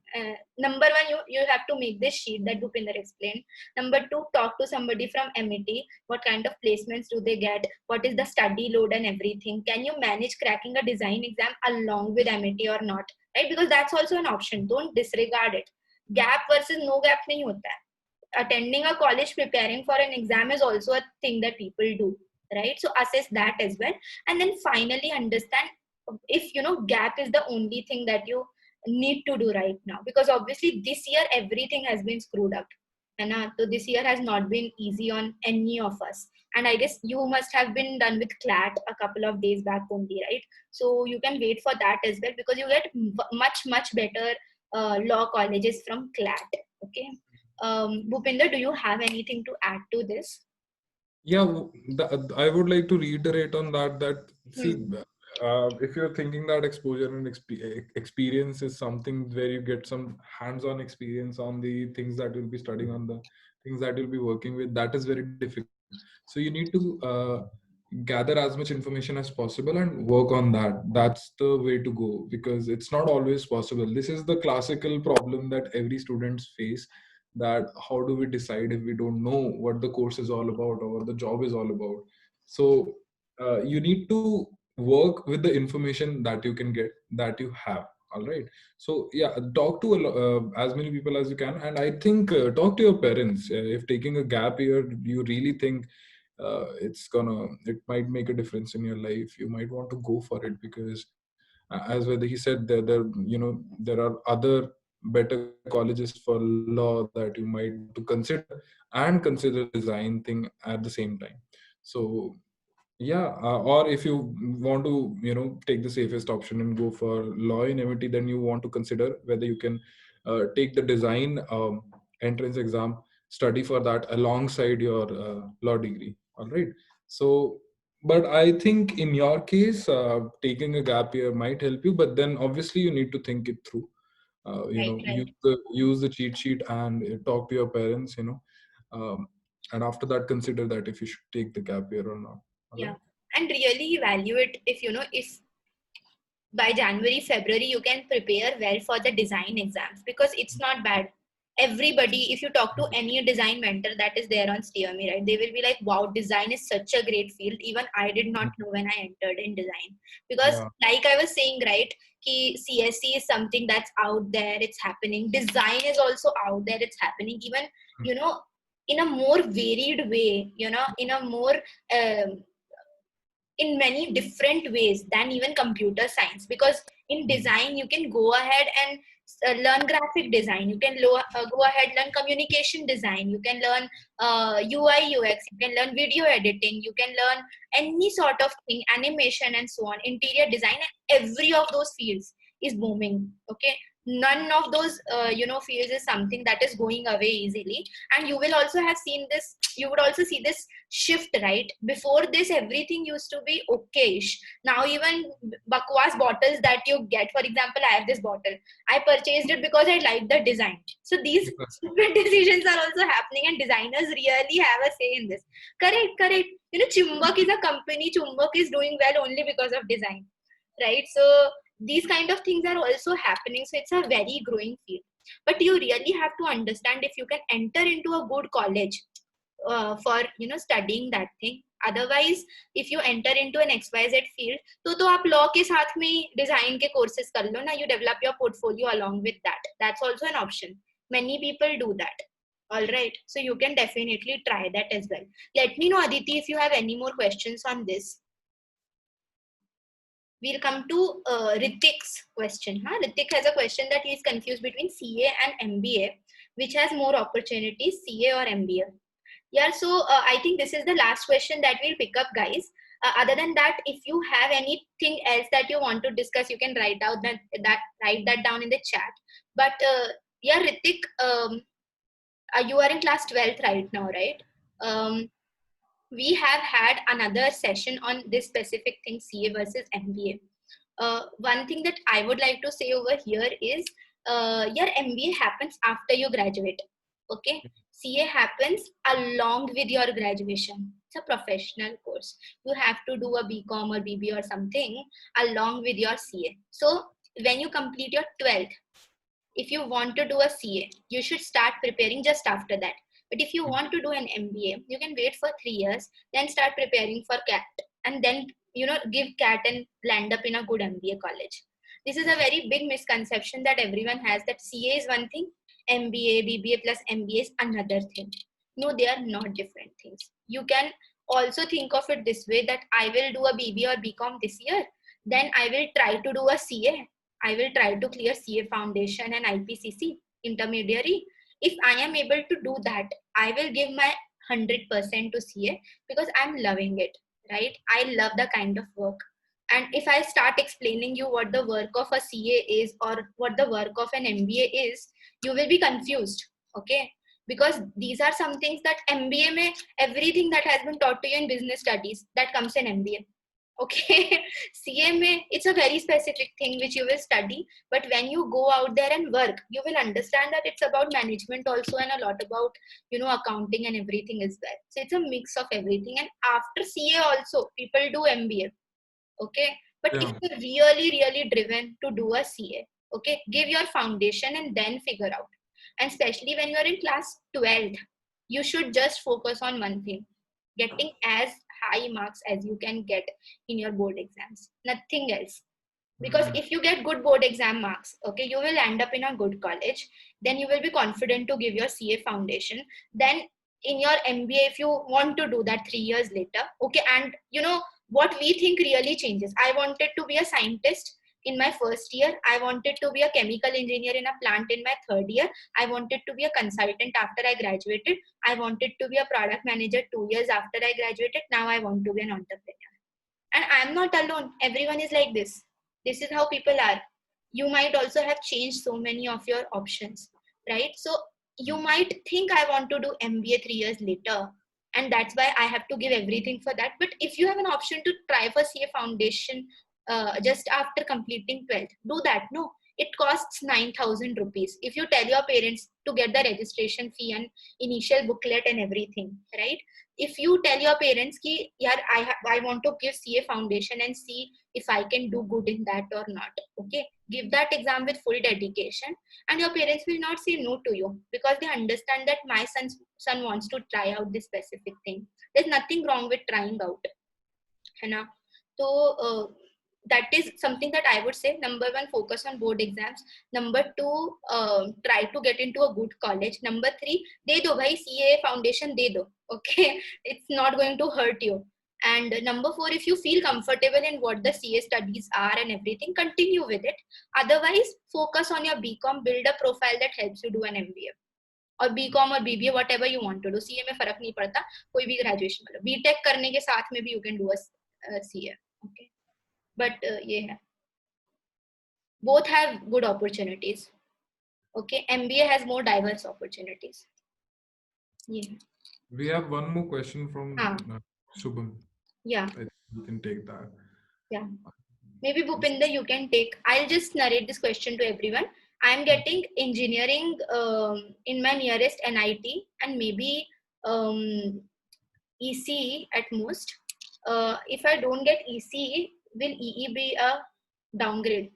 Speaker 1: number one, you have to make this sheet that Bhupinder explained. Number two, talk to somebody from MET. What kind of placements do they get? What is the study load and everything? Can you manage cracking a design exam along with MET or not? Right? Because that's also an option. Don't disregard it. Gap versus no gap nahi hota hai. Attending a college, preparing for an exam is also a thing that people do, right? So assess that as well. And then finally understand if gap is the only thing that you need to do right now, because obviously this year everything has been screwed up, and so this year has not been easy on any of us. And I guess you must have been done with CLAT a couple of days back only, right? So you can wait for that as well, because you get much better law colleges from CLAT. Okay. Bhupinder, do you have anything to add to this?
Speaker 2: Yeah, I would like to reiterate on that. That see,
Speaker 1: Hmm.
Speaker 2: if you're thinking that exposure and experience is something where you get some hands-on experience on the things that you'll be studying, on the things that you'll be working with, that is very difficult. So you need to gather as much information as possible and work on that. That's the way to go, because it's not always possible. This is the classical problem that every students face, that how do we decide if we don't know what the course is all about or what the job is all about. So you need to work with the information that you can get, that you have. All right. So yeah, talk to as many people as you can, and I think talk to your parents. If taking a gap year, you really think it might make a difference in your life, you might want to go for it, because as whether he said, there are other better colleges for law that you might want to consider, and consider the design thing at the same time. So yeah, or if you want to, take the safest option and go for law in MIT, then you want to consider whether you can take the design entrance exam, study for that alongside your law degree. All right. So, but I think in your case, taking a gap year might help you, but then obviously you need to think it through.
Speaker 1: Right, right.
Speaker 2: Use the cheat sheet and talk to your parents. and after that consider that if you should take the gap year or not. All
Speaker 1: Yeah.
Speaker 2: right?
Speaker 1: And really evaluate if, if by January, February, you can prepare well for the design exams, because it's not bad. Everybody, if you talk to any design mentor that is there on Steer Me, right, they will be like, wow, design is such a great field. Even I did not know when I entered in design. Because
Speaker 2: Yeah.
Speaker 1: like I was saying, right, CSC is something that's out there, it's happening. Design is also out there, it's happening. Even, in a more varied way, in a more in many different ways than even computer science, because in design you can go ahead and learn graphic design, you can go ahead learn communication design, you can learn UI UX, you can learn video editing, you can learn any sort of thing, animation and so on, interior design. Every of those fields is booming. Okay, none of those fields is something that is going away easily. And you will also have seen this, you would also see this shift, right? Before this, everything used to be okayish. Now even bakwas bottles that you get, for example, I have this bottle, I purchased it because I like the design. So these
Speaker 2: Because,
Speaker 1: stupid decisions are also happening, and designers really have a say in this. Correct. Chumbak is a company, Chumbak is doing well only because of design, right? So these kind of things are also happening. So it's a very growing field, but you really have to understand if you can enter into a good college for studying that thing. Otherwise, if you enter into an XYZ field, तो आप law के साथ में design के courses कर लो ना, you develop your portfolio along with that. That's also an option. Many people do that. All right, so you can definitely try that as well. Let me know, Aditi, if you have any more questions on this. We'll come to Ritik's question. Ritik has a question that he is confused between CA and MBA, which has more opportunities, CA or MBA. Yeah, so I think this is the last question that we'll pick up, guys. Other than that, if you have anything else that you want to discuss, you can write that down in the chat. But yeah, Ritik, you are in class 12th right now, right? We have had another session on this specific thing, CA versus MBA. One thing that I would like to say over here is your MBA happens after you graduate. Okay, CA happens along with your graduation. It's a professional course. You have to do a BCom or BB or something along with your CA. So when you complete your 12th, if you want to do a CA, you should start preparing just after that. But if you want to do an MBA, you can wait for 3 years, then start preparing for CAT, and then give CAT and land up in a good MBA college. This is a very big misconception that everyone has, that CA is one thing, MBA, BBA plus MBA is another thing. No, they are not different things. You can also think of it this way, that I will do a BBA or BCom this year, then I will try to do a CA. I will try to clear CA foundation and IPCC intermediary. If I am able to do that, I will give my 100% to CA, because I'm loving it, right? I love the kind of work. And if I start explaining you what the work of a CA is or what the work of an MBA is, you will be confused, okay? Because these are some things that MBA may, everything that has been taught to you in business studies, that comes in MBA. Okay, CMA, it's a very specific thing which you will study, but when you go out there and work, you will understand that it's about management also, and a lot about accounting and everything as well. So it's a mix of everything. And after CA also, people do MBA. Okay, but if
Speaker 2: yeah.
Speaker 1: you're really driven to do a CA, okay, give your foundation and then figure out. And especially when you're in class 12th, you should just focus on one thing, getting as high marks as you can get in your board exams, nothing else. Because if you get good board exam marks, okay, you will end up in a good college, then you will be confident to give your CA foundation. Then in your MBA, if you want to do that 3 years later, okay, and what we think really changes. I wanted to be a scientist in my first year. I wanted to be a chemical engineer in a plant in my third year. I wanted to be a consultant after I graduated. I wanted to be a product manager 2 years after I graduated. Now I want to be an entrepreneur. And I'm not alone. Everyone is like this. This is how people are. You might also have changed so many of your options, right? So you might think I want to do MBA 3 years later, and that's why I have to give everything for that. But if you have an option to try for CA foundation just after completing 12th, do that. No, it costs 9,000 rupees. If you tell your parents to get the registration fee and initial booklet and everything, right? If you tell your parents ki, yaar, I want to give CA foundation and see if I can do good in that or not. Okay, give that exam with full dedication, and your parents will not say no to you, because they understand that my son wants to try out this specific thing. There's nothing wrong with trying out, है ना? So that is something that I would say. Number one, focus on board exams. Number two, try to get into a good college. Number three, de do bhai, CA foundation de do. Okay, it's not going to hurt you. And number four, if you feel comfortable in what the CA studies are and everything, continue with it. Otherwise, focus on your BCom, build a profile that helps you do an MBA. और BCom और BBA whatever you want to do, CA में फर्क नहीं पड़ता, कोई भी graduation मतलब BTech करने के साथ में भी you can do a CA. Okay, but ये है, both have good opportunities. Okay, MBA has more diverse opportunities. Yeah.
Speaker 2: We have one more question from Shubham.
Speaker 1: Yeah.
Speaker 2: I think we can take that.
Speaker 1: Yeah. Maybe Bhupender, you can take. I'll just narrate this question to everyone. I'm getting engineering in my nearest NIT and maybe EC at most. If I don't get EC, will EE be a downgrade?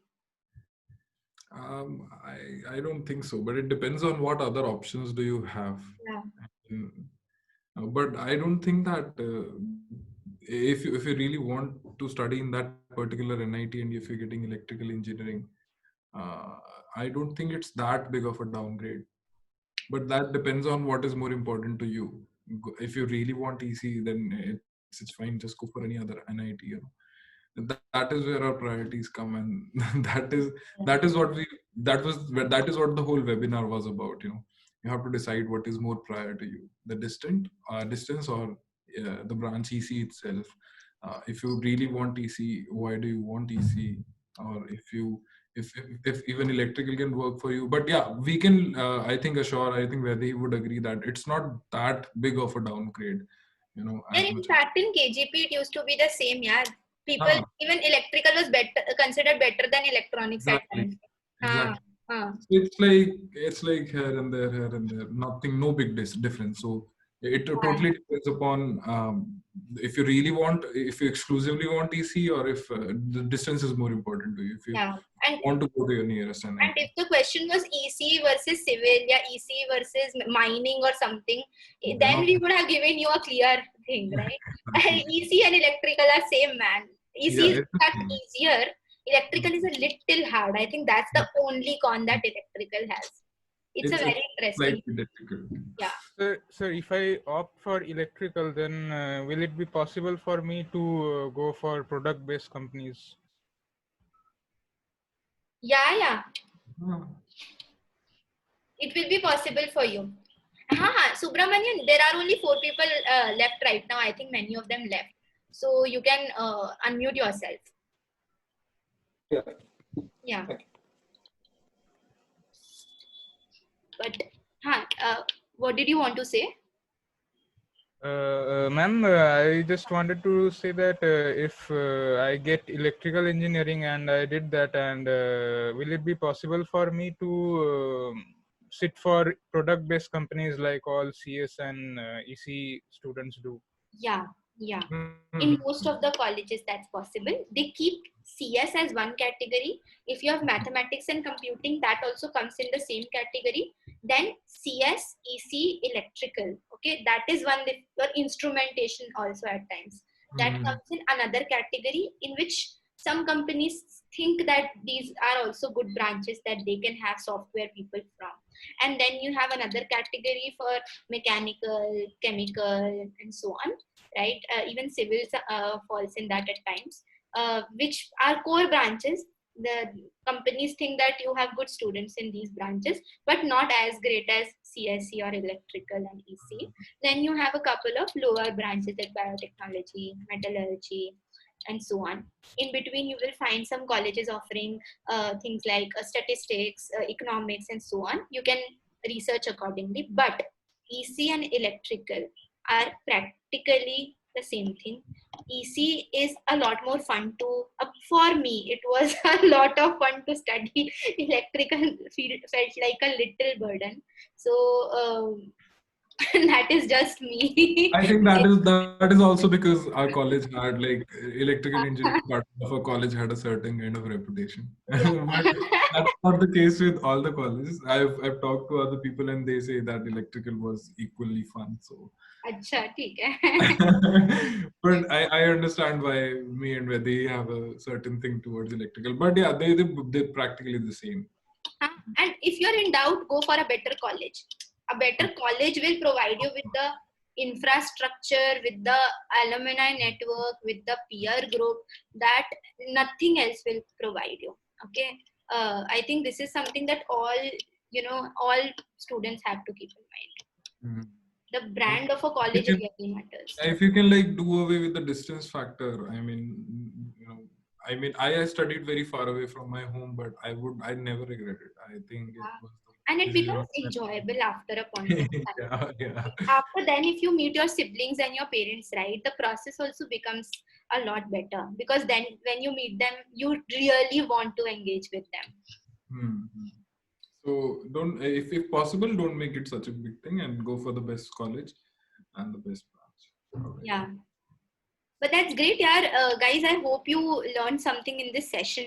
Speaker 2: I don't think so, but it depends on what other options do you have.
Speaker 1: Yeah.
Speaker 2: But I don't think that if you really want to study in that particular NIT and if you're getting electrical engineering, I don't think it's that big of a downgrade. But that depends on what is more important to you. If you really want EC, then it's fine. Just go for any other NIT. That is where our priorities come, and that is what the whole webinar was about. You have to decide what is more prior to you: the distance or the branch EC itself. If you really want EC, why do you want EC? Or if even electrical can work for you. But yeah, we can I think Vedi would agree that it's not that big of a downgrade,
Speaker 1: And
Speaker 2: as
Speaker 1: in
Speaker 2: much.
Speaker 1: fact, in KGP, it used to be the same. Yeah, people, even electrical was considered better than electronics at times.
Speaker 2: Exactly. It's like here and there, nothing, no big difference. So it totally depends upon if you exclusively want EC, or if the distance is more important to you. If you want to go to your nearest NIT.
Speaker 1: And if the question was EC versus civil, yeah, EC versus mining or something, then we would have given you a clear thing, right? EC and electrical are same, man. EC is in fact easier. Electrical is a little hard. I think that's the only con that electrical has. It's a very interesting.
Speaker 4: Yeah. Sir, if I opt for electrical, then will it be possible for me to go for product-based companies?
Speaker 1: Yeah. It will be possible for you. Subramanian, there are only 4 people left right now. I think many of them left. So you can unmute yourself. Yeah. But what did you want to say?
Speaker 4: Ma'am, I just wanted to say that if I get electrical engineering and I did that, and will it be possible for me to sit for product-based companies like all CS and EC students do?
Speaker 1: Yeah. In most of the colleges, that's possible. They keep CS as one category. If you have mathematics and computing, that also comes in the same category. Then CS, EC, electrical. Okay, that is one with your instrumentation also at times. That comes in another category, in which some companies think that these are also good branches that they can have software people from. And then you have another category for mechanical, chemical, and so on. Right, even civils falls in that at times, which are core branches. The companies think that you have good students in these branches, but not as great as CSE or electrical and EC. Then you have a couple of lower branches like biotechnology, metallurgy, and so on. In between, you will find some colleges offering things like statistics, economics, and so on. You can research accordingly. But EC and electrical are practically the same thing. EC is a lot more fun to, for me, it was a lot of fun to study. Electrical felt like a little burden. So, that is just me.
Speaker 2: I think that is also because our college had like electrical engineering part of our college had a certain kind of reputation.
Speaker 1: Yeah.
Speaker 2: But that's not the case with all the colleges. I've talked to other people and they say that electrical was equally fun. So
Speaker 1: अच्छा ठीक है.
Speaker 2: but I understand why me and Vedi have a certain thing towards electrical. But yeah, they're practically the same.
Speaker 1: And if you're in doubt, go for a better college. A better college will provide you with the infrastructure, with the alumni network, with the peer group that nothing else will provide you. Okay. I think this is something that all students have to keep in mind.
Speaker 2: Mhm.
Speaker 1: The brand of a college
Speaker 2: If
Speaker 1: really matters.
Speaker 2: if you can like do away with the distance factor, I mean, you know, I studied very far away from my home, but I never regret it. I think it was
Speaker 1: And
Speaker 2: the
Speaker 1: it
Speaker 2: decision
Speaker 1: becomes
Speaker 2: of my
Speaker 1: enjoyable after a point of time.
Speaker 2: yeah, yeah.
Speaker 1: After then, if you meet your siblings and your parents, right, the process also becomes a lot better, because then when you meet them, you really want to engage with them.
Speaker 2: Hmm. So don't, if possible, don't make it such a big thing and go for the best college and the best branch. All right.
Speaker 1: Yeah. But that's great, yeah. Guys, I hope you learned something in this session.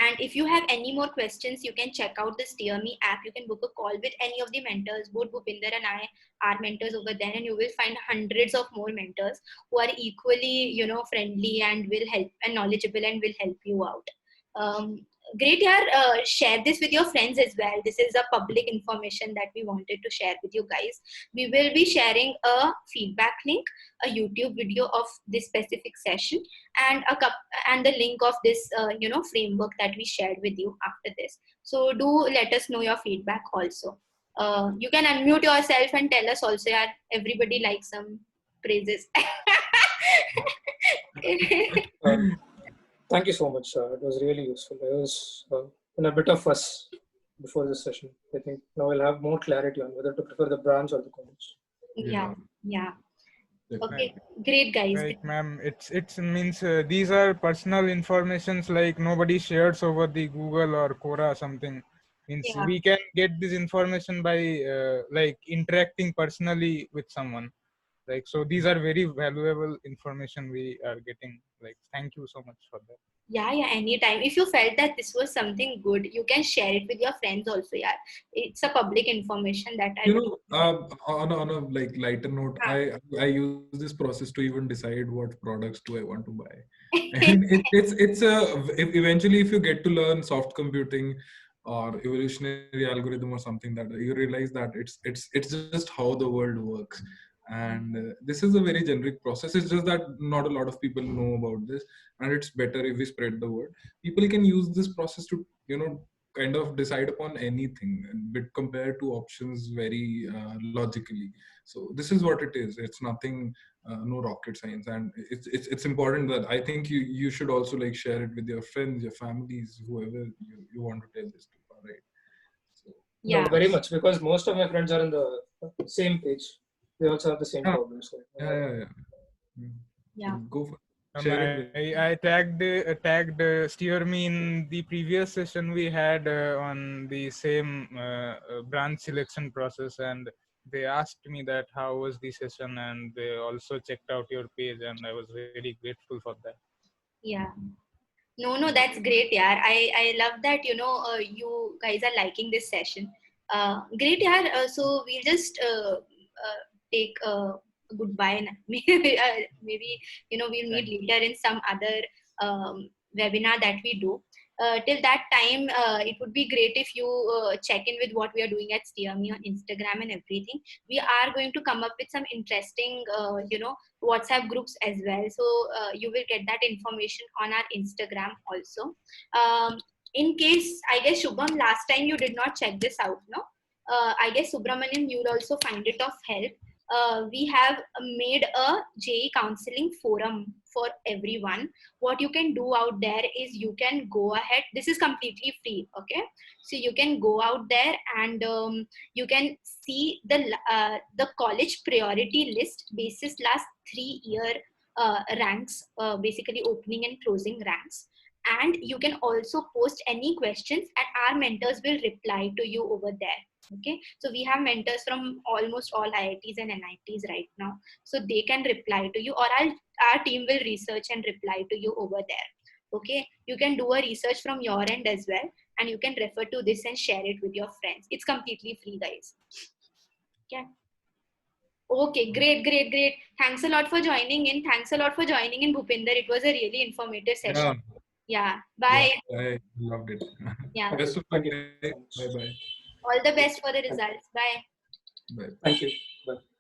Speaker 1: And if you have any more questions, you can check out the Steer Me app. You can book a call with any of the mentors. Both Bhupinder and I are mentors over there, and you will find hundreds of more mentors who are equally, friendly and will help and knowledgeable and will help you out. Great, yeah. Share this with your friends as well. This is a public information that we wanted to share with you guys. We will be sharing a feedback link, a YouTube video of this specific session, and and the link of this framework that we shared with you after this. So do let us know your feedback also. You can unmute yourself and tell us also. Yeah, everybody likes some praises.
Speaker 3: Thank you so much. It was really useful. I was in a bit of fuss before this session. I think now I'll have more clarity on whether to prefer the branch or the college.
Speaker 1: Yeah, yeah.
Speaker 2: Definitely.
Speaker 1: Okay, great guys.
Speaker 4: Like, ma'am, it's means these are personal informations, like nobody shares over the Google or Quora something. Means
Speaker 1: Yeah.
Speaker 4: we can get this information by like interacting personally with someone. Like, so these are very valuable information we are getting. Like, thank you so much for that.
Speaker 1: Yeah, anytime. If you felt that this was something good, you can share it with your friends also. Yeah, it's a public information that I
Speaker 2: You
Speaker 1: would.
Speaker 2: know, on a like lighter note, I use this process to even decide what products do I want to buy, and it's a eventually if you get to learn soft computing or evolutionary algorithm or something, that you realize that it's just how the world works, and this is a very generic process. It's just that not a lot of people know about this, and it's better if we spread the word. People can use this process to kind of decide upon anything, but compared to options very logically. So this is what it is. It's nothing, no rocket science, and it's important that I think you should also like share it with your friends, your families, whoever you want to tell this to, right? So
Speaker 3: No,
Speaker 1: Yeah,
Speaker 3: very much, because most of my friends are on the same page. They also have the same
Speaker 2: yeah,
Speaker 3: problems. So,
Speaker 2: yeah. So
Speaker 1: yeah,
Speaker 2: go for it. Share it with.
Speaker 4: I tagged Steer Me in the previous session we had on the same branch selection process, and they asked me that how was the session, and they also checked out your page, and I was very grateful for that.
Speaker 1: yeah. No, that's great, yeah. I love that, you guys are liking this session. Great, yeah. So we'll just take a goodbye. Maybe, we'll meet later in some other webinar that we do. Till that time, it would be great if you check in with what we are doing at Steer Me on Instagram and everything. We are going to come up with some interesting, WhatsApp groups as well. So you will get that information on our Instagram also. In case, I guess Shubham, last time you did not check this out, no? I guess Subramanian, you'll also find it of help. We have made a JE counseling forum for everyone. What you can do out there is you can go ahead. This is completely free, okay? So you can go out there and you can see the college priority list basis last 3 year ranks, basically opening and closing ranks. And you can also post any questions and our mentors will reply to you over there. Okay, so we have mentors from almost all IITs and NITs right now, so they can reply to you, or our team will research and reply to you over there. Okay, you can do a research from your end as well, and you can refer to this and share it with your friends. It's completely free, guys. Okay. Okay, great. Thanks a lot for joining in. Thanks a lot for joining in, Bhupender. It was a really informative session.
Speaker 2: Yeah,
Speaker 1: Yeah.
Speaker 2: yeah,
Speaker 1: Bye.
Speaker 2: I loved it.
Speaker 1: Yeah.
Speaker 2: Best of luck,
Speaker 3: Thank you
Speaker 2: guys.
Speaker 3: so much.
Speaker 2: Bye bye.
Speaker 1: All the best for the
Speaker 3: Thank you.
Speaker 1: results. Bye.
Speaker 2: Bye.
Speaker 3: Thank you. Bye.